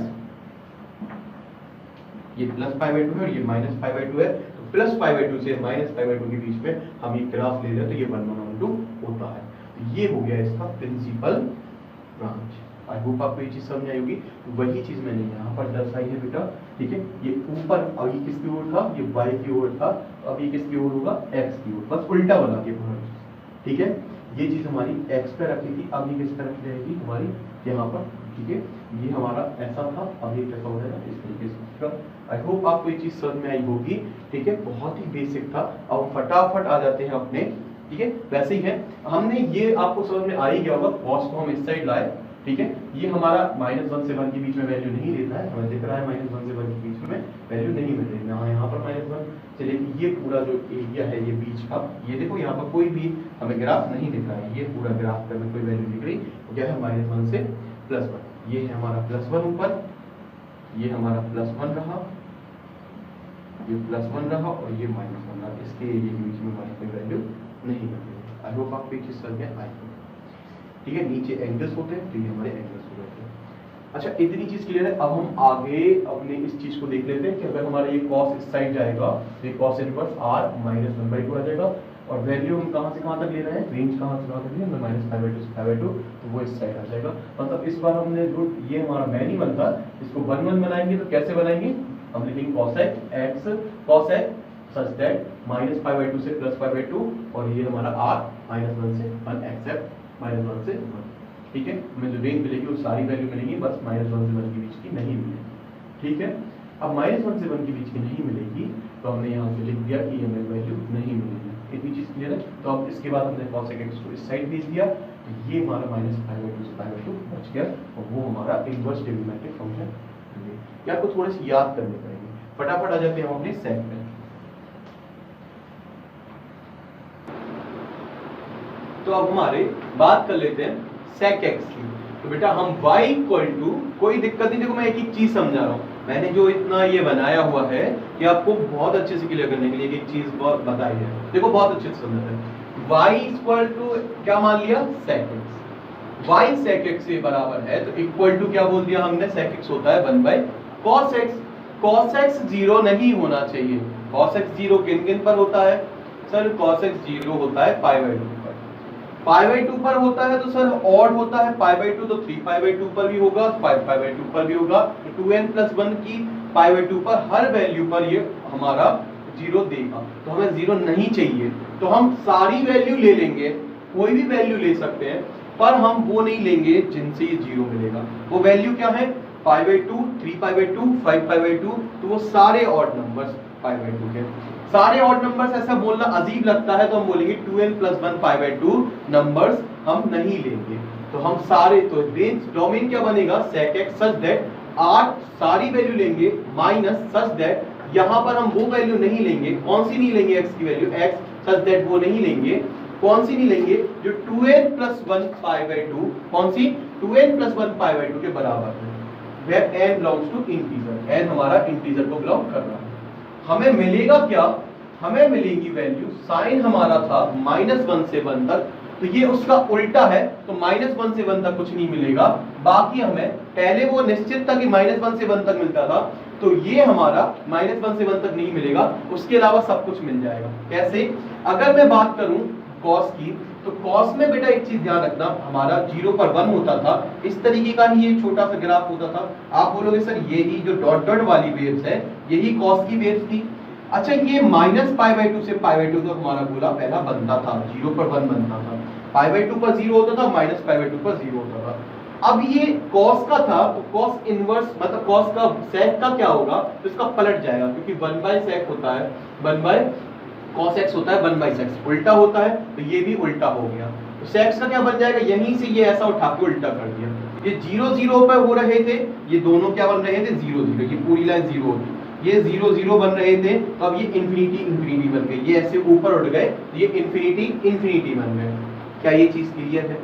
और ये -π/2 है, तो +π/2 से -π/2 के बीच में हम ये ग्राफ ले रहे हैं, तो ये 1/2 होता है। तो ये हो गया इसका प्रिंसिपल ब्रांच। आई होप आपको ये चीज समझ आई होगी। वही चीज मैंने यहाँ पर दर्शाई है बेटा। ठीक है, ये ऊपर, और ये किसकी ओर था, ये y की ओर था, अब ये किसकी ओर होगा, x की ओर, बस उल्टा बना के पूरा। ठीक है, ये चीज हमारी x पे रखी थी, अब ये किस पे रखी जाएगी, हमारी यहाँ पर। ठीक है, ये हमारा ऐसा था, अब ये कैसा हो जाएगा, इस तरीके से। आई होप आपको ये चीज समझ में आई होगी। ठीक है, बहुत ही बेसिक था, अब फटाफट आ जाते हैं अपने। ठीक है, वैसे ही है, हमने ये आपको समझ में आ ही गया होगा, cos को हम इस साइड लाए। ठीक है, ये हमारा -1 से 1 के बीच में वैल्यू नहीं लेता है, हमें दिख रहा है -1 से 1 के बीच में वैल्यू नहीं मिल रही है, यहाँ पर -1 चलिए, ये पूरा जो एरिया है ये बीच का, ये देखो यहाँ पर कोई भी हमें ग्राफ नहीं दिख रहा है, ये पूरा ग्राफ पे हमें कोई वैल्यू दिख रही, क्या है, -1 से +1, ये है हमारा +1 ऊपर, ये हमारा +1 रहा, ये +1 रहा और ये -1 रहा, इसके एरिया के बीच में हमारी कोई वैल्यू नहीं मिल रही। आई होप आपको एक चीज समझ में आई। ठीक है, नीचे एंगल्स होते हैं, तो ये हमारे एंगल्स हो जाते हैं। अच्छा, इतनी चीज क्लियर है। अब हम आगे अपने इस चीज को देख लेते हैं कि अगर हमारा ये cos इस साइड जाएगा तो ये cos इनवर्स r -1/2 आ जाएगा, और वैल्यू हम कहां से कहां तक ले रहे हैं, रेंज कहां से कहां तक ले रहे हैं, -π/2 से π/2, तो वो इस साइड आ जाएगा। मतलब इस बार हमने जो ये हमारा मैन ही बनता, इसको 1/1 बनाएंगे, तो कैसे बनाएंगे, हम लिखेंगे cos x such that -π/2 से +π/2, और ये हमारा r -1 से 1 एक्सेप्ट -1 से 1। ठीक है, हमें जो रेंज मिलेगी वो सारी वैल्यू मिलेगी, बस -1 से 1 के बीच की नहीं मिलेगी। ठीक है, अब -1 से 1 के बीच की नहीं मिलेगी, तो हमने यहाँ पे लिख दिया कि हमें वैल्यू नहीं मिलेगी। इतनी चीज क्लियर है। तो अब इसके बाद हमने cos x को इस साइड भेज दिया, तो ये हमारा -π/2 से π/2 बच गया और वो हमारा इनवर्स ट्रिग्नोमेट्रिक फंक्शन है। या आपको थोड़े से याद करने पड़ेंगे, फटाफट आ जाते हैं हम अपने सेक पे। तो अब हमारे बात कर लेते हैं sec x की। तो बेटा हम y इक्वल टू, कोई दिक्कत नहीं, देखो मैं एक एक चीज समझा रहा हूँ, मैंने जो इतना ये बनाया हुआ है कि आपको बहुत अच्छे से क्लियर करने के लिए एक चीज बहुत बताई है, देखो बहुत अच्छे से समझा है। y इक्वल टू क्या मान लिया, sec x। y sec x से बराबर है तो इक्वल टू क्या बोल दिया हमने, sec x होता है 1/cos x। cos x 0 नहीं होना चाहिए। cos x 0 किन किन पर होता है सर, cos x 0 होता है π/2 पर। π/2 पर होता है तो सर ऑड होता है, π/2 तो 3π/2 पर भी होगा, 5π/2 पर भी होगा। तो 2n+1 की π/2 पर हर वैल्यू पर ये हमारा 0 देगा। तो हमें 0 नहीं चाहिए, तो हम सारी वैल्यू ले लेंगे, कोई भी वैल्यू ले सकते हैं, पर हम वो नहीं लेंगे जिनसे ये 0 मिलेगा। वो वैल्यू क्या है, π/2, 3π/2, 5π/2, तो वो सारे ऑड नंबर्स π/2 के। सारे ऑड नंबर्स ऐसा बोलना अजीब लगता है तो हम बोलेंगे 2n+1 π/2 नंबर्स हम नहीं लेंगे। तो हम सारे, तो रेंज डोमेन क्या बनेगा, sec x सच दैट 8 सारी वैल्यू लेंगे माइनस सच दैट यहाँ पर हम वो वैल्यू नहीं लेंगे, कौन सी नहीं लेंगे, x की वैल्यू x सच दैट वो नहीं लेंगे, कौन सी नहीं लेंगे, जो 2n+1 π/2, कौन सी 2n+1 π/2 के बराबर है, where n belongs to integer, n हमारा इंटीजर को बिलोंग कर रहा है। हमें मिलेगा क्या, हमें मिलेगी वैल्यू, साइन हमारा था -1 से 1 तक, तो ये उसका उल्टा है, तो -1 से 1 तक कुछ नहीं मिलेगा। बाकी हमें पहले वो निश्चित था कि -1 से 1 तक मिलता था, तो ये हमारा -1 से 1 तक नहीं मिलेगा, उसके अलावा सब कुछ मिल जाएगा। कैसे, अगर मैं बात करूं cos की, तो cos में बेटा एक चीज ध्यान रखना, हमारा 0 पर 1 होता था, इस तरीके का ही एक छोटा सा ग्राफ होता था। आप बोलोगे सर यही जो डॉट डॉट वाली वेव्स है यही cos की वेव्स थी। अच्छा, ये -π/2 से π/2 तो हमारा गोला पहला बनता था, 0 पर 1 बनता था, π/2 पर 0 होता था, -π/2 पर 0 होता था। अब ये cos का था तो cos इनवर्स मतलब cos का sec का क्या होगा, तो इसका पलट जाएगा, क्योंकि 1/sec होता है, 1/cos x होता है, 1/sec उल्टा होता है, तो ये भी उल्टा हो गया। तो sec का क्या बन जाएगा, यहीं से ये ऐसा उठा के उल्टा कर दिया। ये 0 0 पर हो रहे थे, ये दोनों क्या बन रहे थे, 0 0, ये पूरी लाइन 0 होगी, ये 0 0 बन रहे थे, तो अब ये इंफिनिटी इंफिनिटी बन गए, ये ऐसे ऊपर उठ गए, ये इंफिनिटी इंफिनिटी बन गए। क्या ये चीज क्लियर है?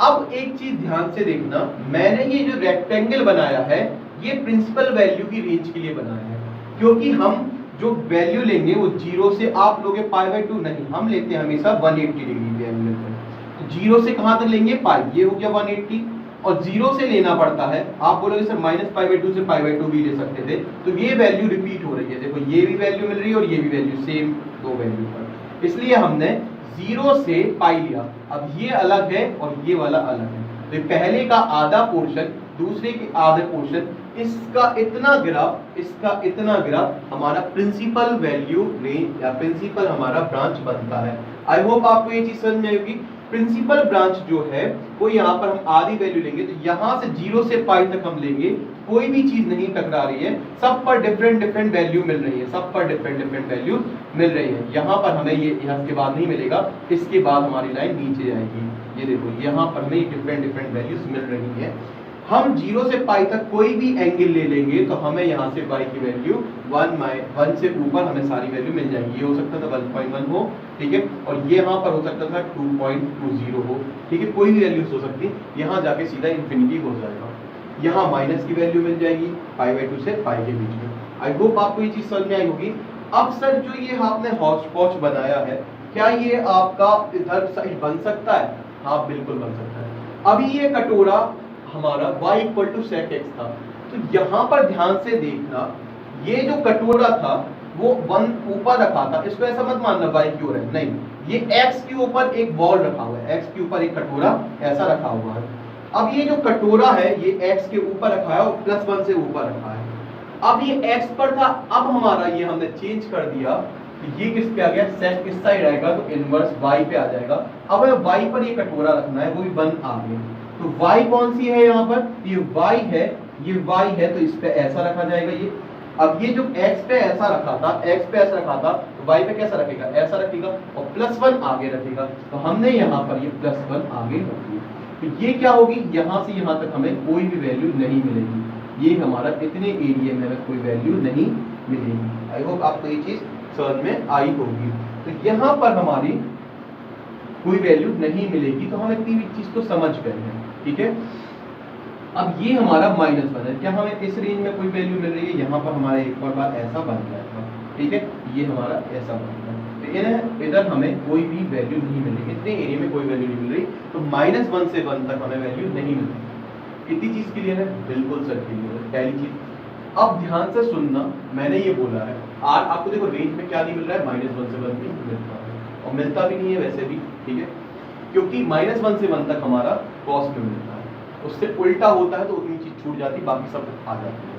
अब एक चीज ध्यान से देखना, मैंने ये जो रेक्टेंगल बनाया है ये प्रिंसिपल वैल्यू की रेंज के लिए बनाया है, क्योंकि हम जो वैल्यू लेंगे वो 0 से, आप लोगे π/2 नहीं, हम लेते हैं हमेशा 180 डिग्री के एंगल पर। तो 0 से कहां तक लेंगे, पाई, ये हो गया 180, और 0 से लेना पड़ता है। आप बोलोगे सर -π/2 से π/2 भी ले सकते थे, तो ये वैल्यू रिपीट हो रही है, देखो ये भी वैल्यू मिल रही है और ये भी वैल्यू, सेम दो वैल्यू पर, इसलिए हमने 0 से पाई लिया। अब ये अलग है और ये वाला अलग है, तो पहले का आधा पोर्शन, दूसरे के आधे पोर्शन, इसका इतना ग्राफ, इसका इतना ग्राफ हमारा प्रिंसिपल वैल्यू रेंज या प्रिंसिपल हमारा ब्रांच बनता है। आई होप आपको ये चीज समझ में आएगी। प्रिंसिपल ब्रांच जो है वो यहाँ पर हम आधी वैल्यू लेंगे, तो यहाँ से 0 से पाई तक हम लेंगे, कोई भी चीज नहीं टकरा रही है, सब पर डिफरेंट डिफरेंट वैल्यू मिल रही है, सब पर डिफरेंट डिफरेंट वैल्यू मिल रही है। यहाँ पर हमें ये यहाँ के बाद नहीं मिलेगा, इसके बाद हमारी लाइन नीचे जाएगी, ये देखो यहाँ पर हमें डिफरेंट डिफरेंट वैल्यूज मिल रही है। हम 0 से पाई तक कोई भी एंगल ले लेंगे तो हमें यहाँ से पाई की वैल्यू 1 से ऊपर हमें सारी वैल्यू मिल जाएगी। ये हो सकता था 1.1 हो, ठीक है, और ये यहाँ पर हो सकता था 2.20 हो, ठीक है, कोई भी वैल्यूज हो सकती, यहाँ जाके सीधा इंफिनिटी हो जाएगा। यहाँ माइनस की वैल्यू मिल जाएगी π/2 से पाई के बीच में। आई होप आपको ये चीज समझ में आई होगी। अब सर जो ये आपने हॉच पॉच बनाया है, क्या ये आपका इधर साइड बन सकता है? हाँ बिल्कुल बन सकता है। अभी ये कटोरा हमारा y = sec x था, तो यहाँ पर ध्यान से देखना, ये जो कटोरा था वो 1 ऊपर रखा था, इसको ऐसा मत मानना y की ओर है, नहीं, ये x के ऊपर एक बॉल रखा हुआ है, x के ऊपर एक कटोरा ऐसा रखा हुआ है। अब ये जो कटोरा है ये x के ऊपर रखा है और +1 से ऊपर रखा है। अब ये x पर था, अब हमारा ये हमने चेंज कर दिया, ये किस पे आ गया, sec इस साइड आएगा तो इनवर्स y पे आ जाएगा। अब y पर ये कटोरा रखना है, वो भी 1 आ गया, तो y कौन सी है यहाँ पर, ये y है, ये y है, तो इस पे ऐसा रखा जाएगा, ये अब ये जो x पे ऐसा रखा था, x पे ऐसा रखा था, तो y पे कैसा रखेगा, ऐसा रखेगा और +1 आगे रखेगा। तो हमने यहाँ पर ये +1 आगे रख दिया, तो ये क्या होगी, यहाँ से यहाँ तक हमें कोई भी वैल्यू नहीं मिलेगी। ये हमारा इतने एरिया में कोई वैल्यू नहीं मिलेगी। आई होप आपको ये चीज समझ में आई होगी। तो यहाँ पर हमारी कोई वैल्यू नहीं मिलेगी, तो हम इतनी चीज को समझ गए हैं, ठीक है। अब ये हमारा -1 है, क्या हमें इस रेंज में कोई वैल्यू मिल रही है, यहाँ पर हमारा एक और बार ऐसा बन जाएगा, ठीक है, ये हमारा ऐसा बन रहा है। तो इधर हमें कोई भी वैल्यू नहीं मिल रही, इतने एरिया में कोई वैल्यू नहीं मिल रही, तो -1 से 1 तक हमें वैल्यू नहीं मिल रही। कितनी चीज क्लियर है, बिल्कुल सर क्लियर है, पहली चीज। अब ध्यान से सुनना, मैंने ये बोला है आपको, देखो रेंज में क्या नहीं मिल रहा है, -1 से 1 नहीं मिलता है, और मिलता भी नहीं है वैसे भी, ठीक है, क्योंकि -1 से 1 तक हमारा कॉस्ट में मिलता है, उससे उल्टा होता है तो उतनी चीज छूट जाती, बाकी सब आ जाती है।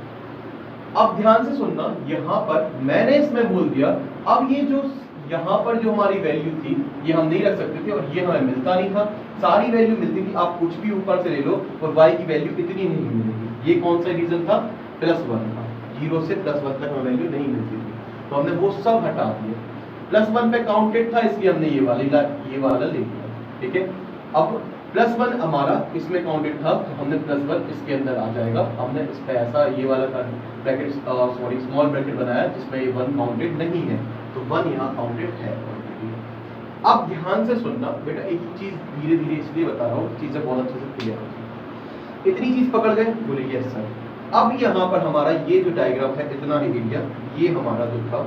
अब ध्यान से सुनना, यहाँ पर मैंने इसमें बोल दिया, अब ये जो यहाँ पर जो हमारी वैल्यू थी ये हम नहीं रख सकते थे, और ये हमें मिलता नहीं था, सारी वैल्यू मिलती थी, आप कुछ भी ऊपर से ले लो और y की वैल्यू इतनी नहीं मिलेगी। ये कौन सा रीजन था, +1 था, 0 से +1 तक हमें वैल्यू नहीं मिलती थी, तो हमने वो सब हटा दिया। +1 पे काउंटेड था, इसलिए हमने ये वाला ले लिया, ठीक है। अब +1 हमारा इसमें काउंटेड था, तो हमने +1 इसके अंदर आ जाएगा। हमने इस पे ऐसा ये वाला ब्रैकेट स्मॉल ब्रैकेट बनाया जिसमें ये 1 काउंटेड नहीं है, तो 1 यहाँ काउंटेड है। अब ध्यान से सुनना बेटा, एक चीज धीरे धीरे इसलिए बता रहा हूँ, चीजें बहुत अच्छे से क्लियर हो। इतनी चीज पकड़ गए, बोले यस सर। अब यहाँ पर हमारा ये जो डायग्राम है, इतना ही एरिया, ये हमारा जो था,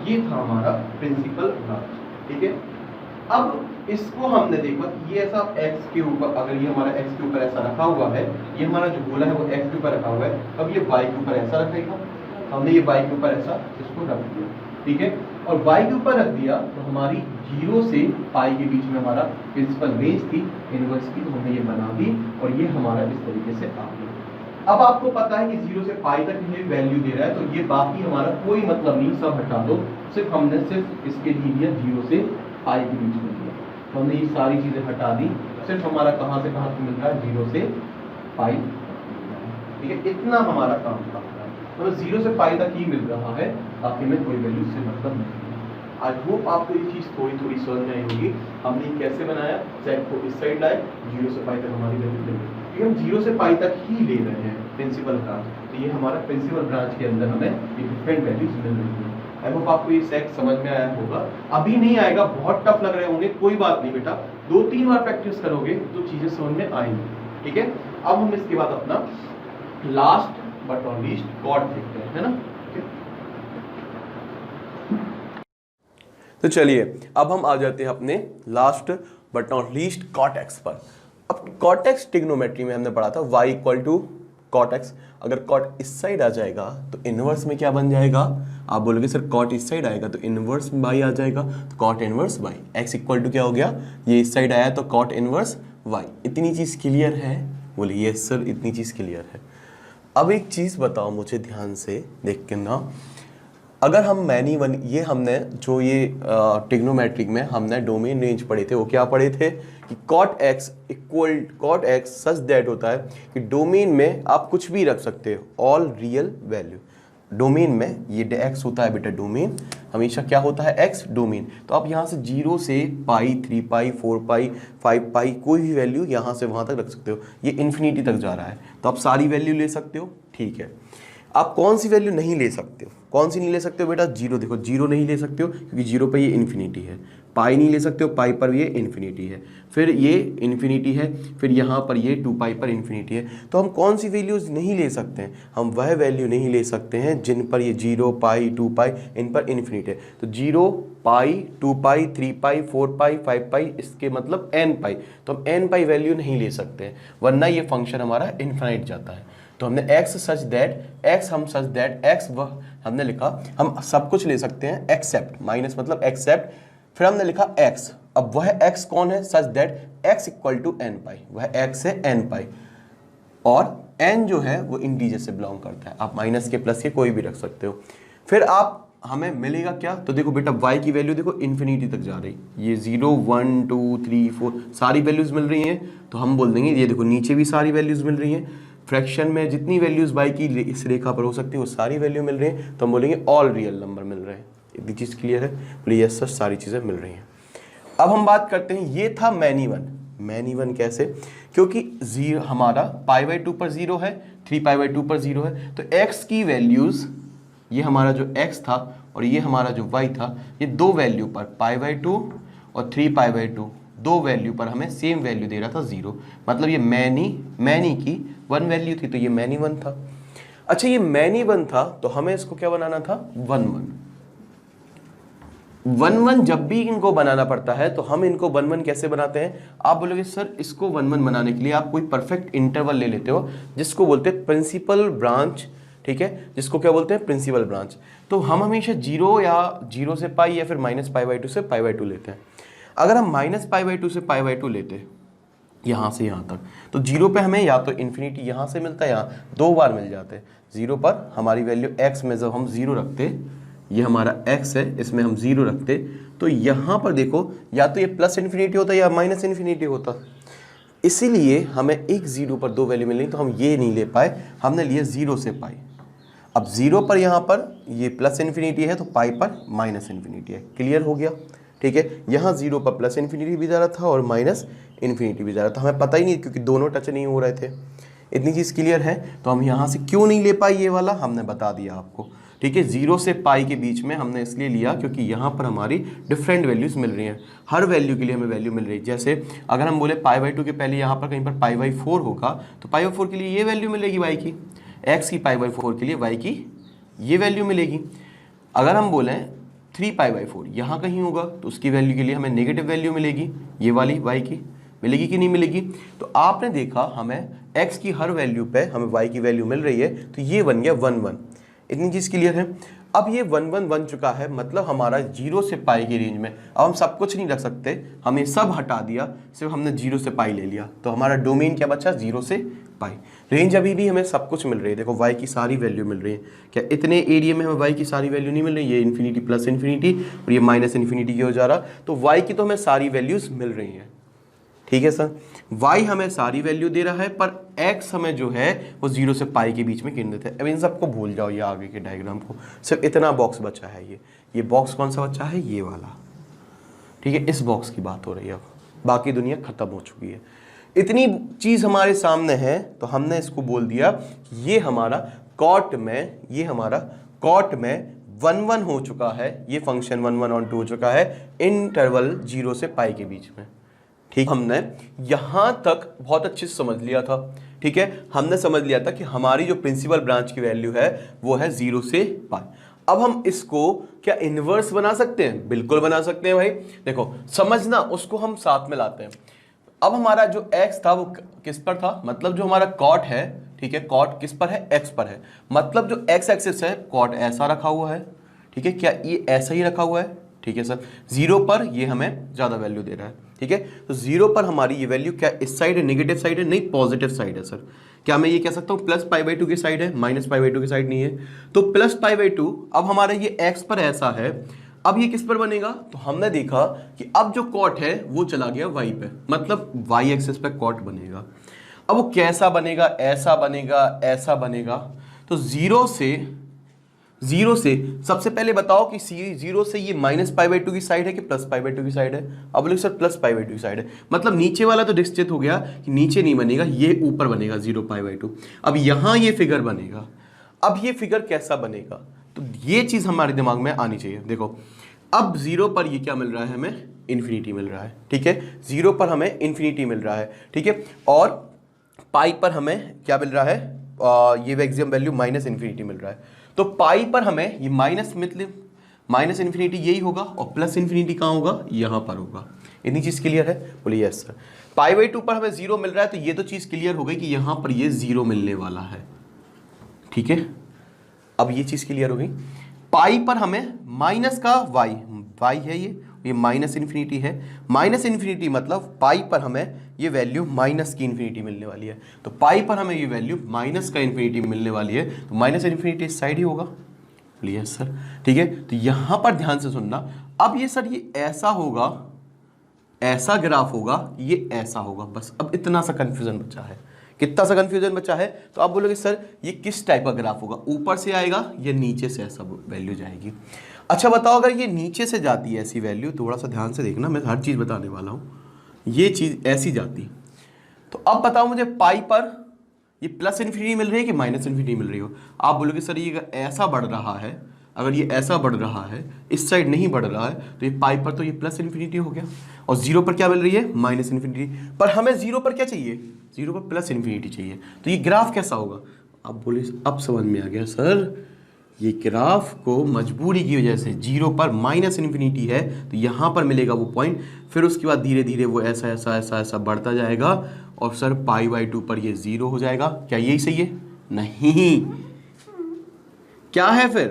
ये था हमारा प्रिंसिपल ब्रांच, ठीक है। अब इसको हमने देखा, ये ऐसा x के ऊपर, अगर ये हमारा x के ऊपर ऐसा रखा हुआ है, ये हमारा जो गोला है वो x के ऊपर रखा हुआ है, अब ये y के ऊपर ऐसा रखेगा, हमने ये y के ऊपर ऐसा इसको रख दिया, ठीक है। और y के ऊपर रख दिया, तो हमारी 0 से पाई के बीच में हमारा प्रिंसिपल रेंज थी इनवर्स की, तो हमने ये बना दी, और ये हमारा इस तरीके से आ गया। अब आपको पता है कि 0 से पाई तक ये वैल्यू दे रहा है, तो ये बाकी हमारा कोई मतलब नहीं, सब हटा दो, सिर्फ हमने सिर्फ इसके लिए दिया 0 से पाई के बीच में दिया, तो हमने ये सारी चीजें हटा दी, सिर्फ हमारा कहाँ से कहाँ मिल रहा है, 0 से पाई, ठीक है। इतना हमारा काम था, तो 0 से पाई तक ही मिल रहा है, बाकी में कोई वैल्यू से मतलब नहीं। आई होप आपको ये चीज थोड़ी थोड़ी समझ में आई होगी। हमने कैसे बनाया, सेट को इस साइड लाए, 0 से पाई तक हमारी वैल्यू ले गई, हम 0 से पाई तक ही ले रहे हैं प्रिंसिपल ब्रांच, तो ये हमारा प्रिंसिपल ब्रांच के अंदर हमें ये डिफरेंट वैल्यूज मिल रही है। आई होप आपको ये सेट समझ में आया होगा। अभी नहीं आएगा, बहुत टफ लग रहे होंगे, कोई बात नहीं बेटा, 2-3 बार प्रैक्टिस करोगे तो चीजें समझ में आएंगी, ठीक है। अब हम इसके बाद अपना last but not least cot देखते हैं, है ना। तो चलिए अब हम आ जाते हैं अपने last but not least cot x पर। अब कॉट एक्स ट्रिग्नोमेट्री में हमने पढ़ा था y equal to cot x, अगर कॉट इस साइड आ जाएगा तो इनवर्स में क्या बन जाएगा, आप बोलोगे सर कॉट इस साइड आएगा तो इनवर्स बाई आ जाएगा, तो cot inverse by x equal to क्या हो गया, ये इस साइड आया तो कॉट इनवर्स वाई। इतनी चीज़ क्लियर है, बोलिए यस सर इतनी चीज़ क्लियर है। अब एक चीज़ बताओ मुझे ध्यान से देख के ना, अगर हम मैनी वन, ये हमने जो ये ट्रिग्नोमेट्रिक में हमने डोमेन रेंज पढ़े थे, वो क्या पढ़े थे कि cot x equal cot x such that होता है कि डोमेन में आप कुछ भी रख सकते हो, ऑल रियल वैल्यू। डोमेन में ये एक्स होता है बेटा, डोमेन हमेशा क्या होता है, एक्स डोमेन। तो आप यहाँ से 0 से पाई, 3 पाई, 4 पाई, 5 पाई, कोई भी वैल्यू यहाँ से वहाँ तक रख सकते हो। ये इन्फिनिटी तक जा रहा है, तो आप सारी वैल्यू ले सकते हो, ठीक है। आप कौन सी वैल्यू नहीं ले सकते हो, कौन सी नहीं ले सकते हो बेटा, 0। देखो 0 नहीं ले सकते हो क्योंकि 0 पे ये इन्फिनिटी है, पाई नहीं ले सकते हो, पाई पर ये इन्फिनिटी है, फिर ये इन्फिनिटी है, फिर यहाँ पर ये 2 पाई पर इन्फिनिटी है। तो हम कौन सी वैल्यूज़ नहीं ले सकते हैं, हम वह वैल्यू नहीं ले सकते हैं जिन पर ये 0 पाई 2 पाई इन पर इन्फिनिटी है। तो 0 पाई 2 पाई 3 पाई 4 पाई 5 पाई, इसके मतलब n पाई, तो हम n पाई वैल्यू नहीं ले सकते हैं, वरना ये फंक्शन हमारा इन्फिनाइट जाता है। तो हमने x सच दैट x, हम सच दैट x वह हमने लिखा, हम सब कुछ ले सकते हैं एक्सेप्ट, माइनस मतलब एक्सेप्ट, फिर हमने लिखा x। अब वह x कौन है, such that x equal to n pi, वह x है n पाई, और n जो है वो इंटीजर से बिलोंग करता है, आप माइनस के प्लस के कोई भी रख सकते हो। फिर आप हमें मिलेगा क्या, तो देखो बेटा y की वैल्यू देखो इन्फिनिटी तक जा रही, ये 0 1 2 3 4 सारी वैल्यूज मिल रही हैं, तो हम बोल देंगे ये देखो नीचे भी सारी वैल्यूज मिल रही हैं, फ्रैक्शन में जितनी वैल्यूज y की इस रेखा पर हो सकती है वो सारी वैल्यू मिल रही है, तो हम बोलेंगे ऑल रियल नंबर मिल रहे हैं। इतनी चीज़ क्लियर है? बोलिए यस सर, सारी चीज़ें मिल रही हैं। अब हम बात करते हैं, ये था मैनी वन। मैनी वन कैसे? क्योंकि जीरो हमारा π/2 पर 0 है, 3π/2 पर 0 है, तो x की वैल्यूज, ये हमारा जो x था और ये हमारा जो y था, ये दो वैल्यू पर π/2 और 3π/2 दो वैल्यू पर हमें सेम वैल्यू दे रहा था 0। मतलब ये मैनी की वन वैल्यू थी, तो ये मैनी वन था। अच्छा, ये मैनी वन था तो हमें इसको क्या बनाना था? 1 1 जब भी इनको बनाना पड़ता है तो हम इनको 1 1 कैसे बनाते हैं? आप बोलोगे सर इसको 1 1 बनाने के लिए आप कोई परफेक्ट इंटरवल ले लेते हो जिसको बोलते हैं प्रिंसिपल ब्रांच, ठीक है, जिसको क्या बोलते हैं? Principal branch. तो हम हमेशा 0 या 0 से पाई या फिर -π/2 से π/2 लेते हैं। अगर हम -π/2 से π/2 लेते यहाँ से यहाँ तक, तो 0 पे हमें या तो इन्फिनिटी यहाँ से मिलता है, यहाँ दो बार मिल जाते हैं। 0 पर हमारी वैल्यू x में जब हम 0 रखते, ये हमारा x है, इसमें हम 0 रखते, तो यहाँ पर देखो या तो ये प्लस इन्फिनिटी होता या माइनस इन्फिनिटी होता। इसीलिए हमें एक 0 पर दो वैल्यू मिली, तो हम ये नहीं ले पाए, हमने लिया 0 से पाई। अब 0 पर यहाँ पर ये प्लस इन्फिनिटी है तो पाई पर माइनस इन्फिनिटी है। क्लियर हो गया? ठीक है, यहाँ 0 पर प्लस इन्फिनिटी भी जा रहा था और माइनस इन्फिनिटी भी जा रहा था, हमें पता ही नहीं क्योंकि दोनों टच नहीं हो रहे थे। इतनी चीज़ क्लियर है? तो हम यहाँ से क्यों नहीं ले पाए ये वाला, हमने बता दिया आपको। ठीक है, 0 से पाई के बीच में हमने इसलिए लिया क्योंकि यहाँ पर हमारी डिफरेंट वैल्यूज मिल रही हैं। हर वैल्यू के लिए हमें वैल्यू मिल रही है। जैसे अगर हम बोले π/2 के पहले यहाँ पर कहीं पर π/4 होगा, तो π/4 के लिए ये वैल्यू मिलेगी y की, x की π/4 के लिए y की ये वैल्यू मिलेगी। अगर हम बोलें 3π/4 यहाँ कहीं होगा तो उसकी वैल्यू के लिए हमें नेगेटिव वैल्यू मिलेगी, ये वाली y की मिलेगी कि नहीं मिलेगी। तो आपने देखा हमें x की हर वैल्यू पे हमें y की वैल्यू मिल रही है, तो ये बन गया 1 1। इतनी चीज़ क्लियर है? अब ये 1 1 बन चुका है, मतलब हमारा 0 से पाई की रेंज में। अब हम सब कुछ नहीं रख सकते, हमें सब हटा दिया, सिर्फ हमने 0 से पाई ले लिया, तो हमारा डोमेन क्या बचा? 0 से पाई। रेंज अभी भी हमें सब कुछ मिल रही है। देखो y की सारी वैल्यू मिल रही है। क्या इतने एरिया में हमें y की सारी वैल्यू नहीं मिल रही? ये इन्फिनिटी प्लस इन्फिनिटी और ये माइनस इन्फिनिटी की हो जा रहा, तो y की तो हमें सारी वैल्यूज मिल रही हैं। ठीक है सर, y हमें सारी वैल्यू दे रहा है, पर x हमें जो है वो 0 से पाई के बीच में केंद्रित है। अब इन सबको भूल जाओ, ये आगे के डायग्राम को, सिर्फ इतना बॉक्स बचा है। ये बॉक्स कौन सा बचा है? ये वाला। ठीक है, इस बॉक्स की बात हो रही है। अब बाकी दुनिया खत्म हो चुकी है। इतनी चीज हमारे सामने है, तो हमने इसको बोल दिया ये हमारा कॉट में, ये हमारा कॉट में 1 1 हो चुका है। ये फंक्शन 1 1 ऑन 2 हो चुका है इंटरवल 0 से पाई के बीच में। ठीक, हमने यहां तक बहुत अच्छे से समझ लिया था। ठीक है, हमने समझ लिया था कि हमारी जो प्रिंसिपल ब्रांच की वैल्यू है वो है 0 से पाई। अब हम इसको क्या इनवर्स बना सकते हैं? बिल्कुल बना सकते हैं भाई। देखो समझना, उसको हम साथ में लाते हैं। अब हमारा जो x था वो किस पर था? मतलब जो हमारा कॉट है, ठीक है, कॉट किस पर है? x पर है। मतलब जो x एक्सिस है, कॉट ऐसा रखा हुआ है। ठीक है, क्या ये ऐसा ही रखा हुआ है? ठीक है सर, 0 पर ये हमें ज्यादा वैल्यू दे रहा है। ठीक है, तो 0 पर हमारी ये वैल्यू क्या इस साइड है? नेगेटिव साइड है? नहीं, पॉजिटिव साइड है सर। क्या मैं ये कह सकता हूँ प्लस π/2 की साइड है, माइनस π/2 की साइड नहीं है? तो प्लस π/2, अब हमारा ये x पर ऐसा है, अब ये किस पर बनेगा? तो हमने देखा कि अब जो कॉट है वो चला गया y पे, मतलब y एक्सिस पे कॉट बनेगा। अब वो कैसा बनेगा? ऐसा बनेगा, ऐसा बनेगा। तो 0 से सबसे पहले बताओ कि 0 से ये माइनस π/2 की साइड है कि प्लस π/2 की साइड है? अब बोले सर प्लस π/2 की साइड है, मतलब नीचे वाला तो निश्चित हो गया कि नीचे नहीं बनेगा, ये ऊपर बनेगा 0π/2। अब यहां ये फिगर बनेगा। अब ये फिगर कैसा बनेगा? तो ये चीज हमारे दिमाग में आनी चाहिए। देखो अब 0 पर ये क्या मिल रहा है? हमें इन्फिनिटी मिल रहा है। ठीक है, 0 पर हमें इन्फिनिटी मिल रहा है। ठीक है, और पाई पर हमें क्या मिल रहा है? ये मैक्सिमम वैल्यू माइनस इन्फिनिटी मिल रहा है। तो पाई पर हमें ये माइनस इन्फिनिटी यही होगा और प्लस इन्फिनिटी कहाँ होगा? यहाँ पर होगा। इतनी चीज क्लियर है? बोलिए यस सर। π/2 पर हमें 0 मिल रहा है, तो ये तो चीज क्लियर हो गई कि यहाँ पर ये 0 मिलने वाला है। ठीक है, अब ये चीज क्लियर हो गई। पाई पर हमें माइनस का y है, ये माइनस इन्फिनिटी है। माइनस इन्फिनिटी मतलब पाई पर हमें ये वैल्यू माइनस की इन्फिनिटी मिलने वाली है। तो पाई पर हमें ये वैल्यू माइनस का इन्फिनिटी मिलने वाली है, तो माइनस इन्फिनिटी इस साइड ही होगा। बोलिए सर। ठीक है, तो यहां पर ध्यान से सुनना। अब ये सर ये ऐसा होगा, ऐसा ग्राफ होगा, ये ऐसा होगा, बस अब इतना सा कंफ्यूजन बचा है कितना सा कंफ्यूजन बचा है? तो आप बोलोगे सर ये किस टाइप का ग्राफ होगा, ऊपर से आएगा या नीचे से ऐसा वैल्यू जाएगी? अच्छा बताओ, अगर ये नीचे से जाती है ऐसी वैल्यू, थोड़ा सा ध्यान से देखना, मैं हर चीज़ बताने वाला हूँ, ये चीज़ ऐसी जाती, तो अब बताओ मुझे पाई पर ये प्लस इन्फिनिटी मिल रही है कि माइनस इन्फिनिटी मिल रही हो? आप बोलोगे सर ये अगर ऐसा बढ़ रहा है, अगर ये ऐसा बढ़ रहा है, इस साइड नहीं बढ़ रहा है, तो ये पाई पर तो ये प्लस इन्फिनिटी हो गया, और जीरो पर क्या मिल रही है? Minus infinity. पर हमें जीरो पर क्या चाहिए? जीरो पर प्लस इन्फिनिटी चाहिए। तो ये ग्राफ कैसा होगा? अब बोले अब समझ में आ गया सर, ये ग्राफ को मजबूरी की वजह से जीरो पर माइनस इन्फिनिटी है, तो यहाँ पर मिलेगा वो पॉइंट, फिर उसके बाद धीरे धीरे वो ऐसा ऐसा ऐसा ऐसा बढ़ता जाएगा, और सर पाई बाई 2 पर ये जीरो हो जाएगा। क्या यही सही है? नहीं, क्या है फिर?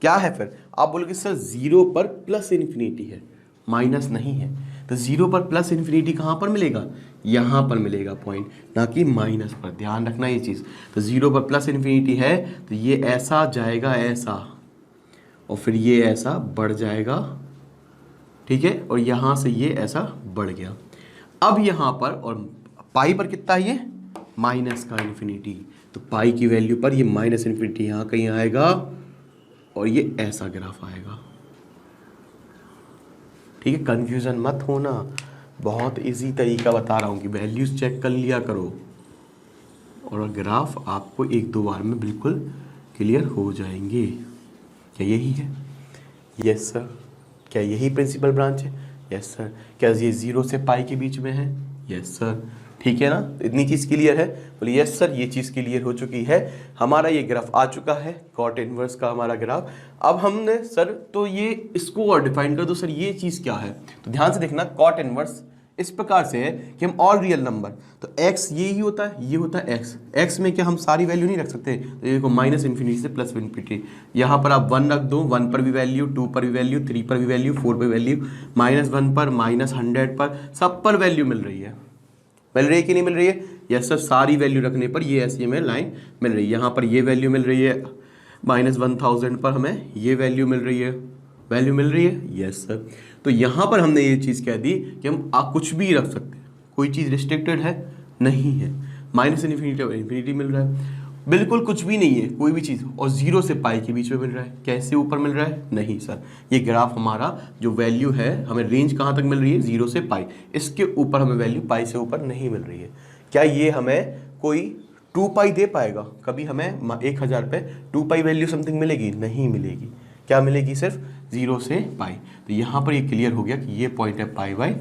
क्या है फिर? आप बोलोगे सर जीरो पर प्लस इन्फिनिटी है, माइनस नहीं है, तो जीरो पर प्लस इन्फिनिटी कहाँ पर मिलेगा? यहाँ पर मिलेगा पॉइंट, ना कि माइनस पर। ध्यान रखना ये चीज़। तो जीरो पर प्लस इन्फिनिटी है, तो ये ऐसा जाएगा ऐसा, और फिर ये ऐसा बढ़ जाएगा, ठीक है, और यहाँ से ये ऐसा बढ़ गया। अब यहाँ पर और पाई पर कितना है ये? माइनस का इन्फिनिटी, तो पाई की वैल्यू पर ये माइनस इन्फिनिटी यहाँ कहीं आएगा, और ये ऐसा ग्राफ आएगा। ठीक है, कंफ्यूजन मत होना, बहुत इजी तरीका बता रहा हूँ कि वैल्यूज चेक कर लिया करो, और ग्राफ आपको एक दो बार में बिल्कुल क्लियर हो जाएंगे। क्या यही है? Yes sir. क्या यही प्रिंसिपल ब्रांच है? Yes sir. क्या ये जीरो से पाई के बीच में है? Yes sir. ठीक है ना, इतनी चीज़ क्लियर है? बोलिए यस सर, ये चीज़ क्लियर हो चुकी है। हमारा ये ग्राफ आ चुका है, कॉट इनवर्स का हमारा ग्राफ। अब हमने सर तो ये इसको और डिफाइन कर दो सर, ये चीज़ क्या है? तो ध्यान से देखना, कॉट इनवर्स इस प्रकार से है कि हम ऑल रियल नंबर, तो x ये ही होता है, ये होता है x में क्या हम सारी वैल्यू नहीं रख सकते? तो ये देखो माइनस इन्फिनिटी से प्लस इन्फिनिटी, यहाँ पर आप 1 रख दो, 1 पर भी वैल्यू, 2 पर भी वैल्यू, 3 पर भी वैल्यू, 4 पर वैल्यू, -1 पर, -100 पर, सब पर वैल्यू मिल रही है। मिल रही है कि नहीं मिल रही है? यस सर, सारी वैल्यू रखने पर ये ऐसी हमें लाइन मिल रही है। यहाँ पर ये वैल्यू मिल रही है, -1000 पर हमें ये वैल्यू मिल रही है। वैल्यू मिल रही है? Yes sir. तो यहाँ पर हमने ये चीज़ कह दी कि हम कुछ भी रख सकते हैं, कोई चीज़ रिस्ट्रिक्टेड है नहीं है। माइनस इन्फिनिटी और इन्फिनिटी मिल रहा है, बिल्कुल कुछ भी नहीं है कोई भी चीज़, और जीरो से पाई के बीच में मिल रहा है। कैसे ऊपर मिल रहा है? नहीं सर, ये ग्राफ हमारा जो वैल्यू है, हमें रेंज कहाँ तक मिल रही है? जीरो से पाई, इसके ऊपर हमें वैल्यू पाई से ऊपर नहीं मिल रही है। क्या ये हमें कोई 2 पाई दे पाएगा? कभी हमें 1000 पे 2 पाई वैल्यू समथिंग मिलेगी? नहीं मिलेगी। क्या मिलेगी? सिर्फ जीरो से पाई। तो यहाँ पर ये क्लियर हो गया कि ये पॉइंट है पाई बाई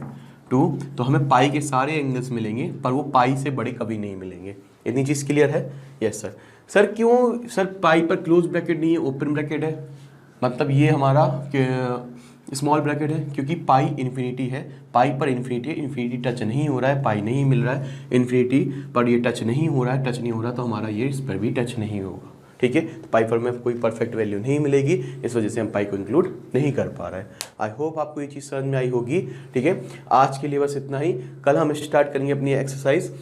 2, तो हमें पाई के सारे एंगल्स मिलेंगे, पर वो पाई से बड़े कभी नहीं मिलेंगे। इतनी चीज़ क्लियर है? Yes sir. सर क्यों सर पाई पर क्लोज ब्रैकेट नहीं है, ओपन ब्रैकेट है? मतलब ये हमारा स्मॉल ब्रैकेट है, क्योंकि पाई इन्फिनिटी है, पाई पर इन्फिनिटी है, इन्फिनिटी टच नहीं हो रहा है, पाई नहीं मिल रहा है, इन्फिनिटी पर ये टच नहीं हो रहा है, टच नहीं हो रहा, तो हमारा ये इस पर भी टच नहीं होगा। ठीक है, तो पाई पर में कोई परफेक्ट वैल्यू नहीं मिलेगी, इस वजह से हम पाई को इंक्लूड नहीं कर पा रहे हैं। आई होप आपको ये चीज़ समझ में आई होगी। ठीक है, आज के लिए बस इतना ही। कल हम स्टार्ट करेंगे अपनी एक्सरसाइज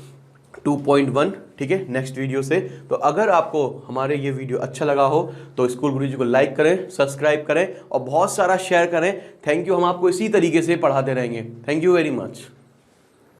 2.1, ठीक है, नेक्स्ट वीडियो से। तो अगर आपको हमारे ये वीडियो अच्छा लगा हो तो स्कूल गुरुजी को लाइक करें, सब्सक्राइब करें और बहुत सारा शेयर करें। थैंक यू, हम आपको इसी तरीके से पढ़ाते रहेंगे। Thank you very much.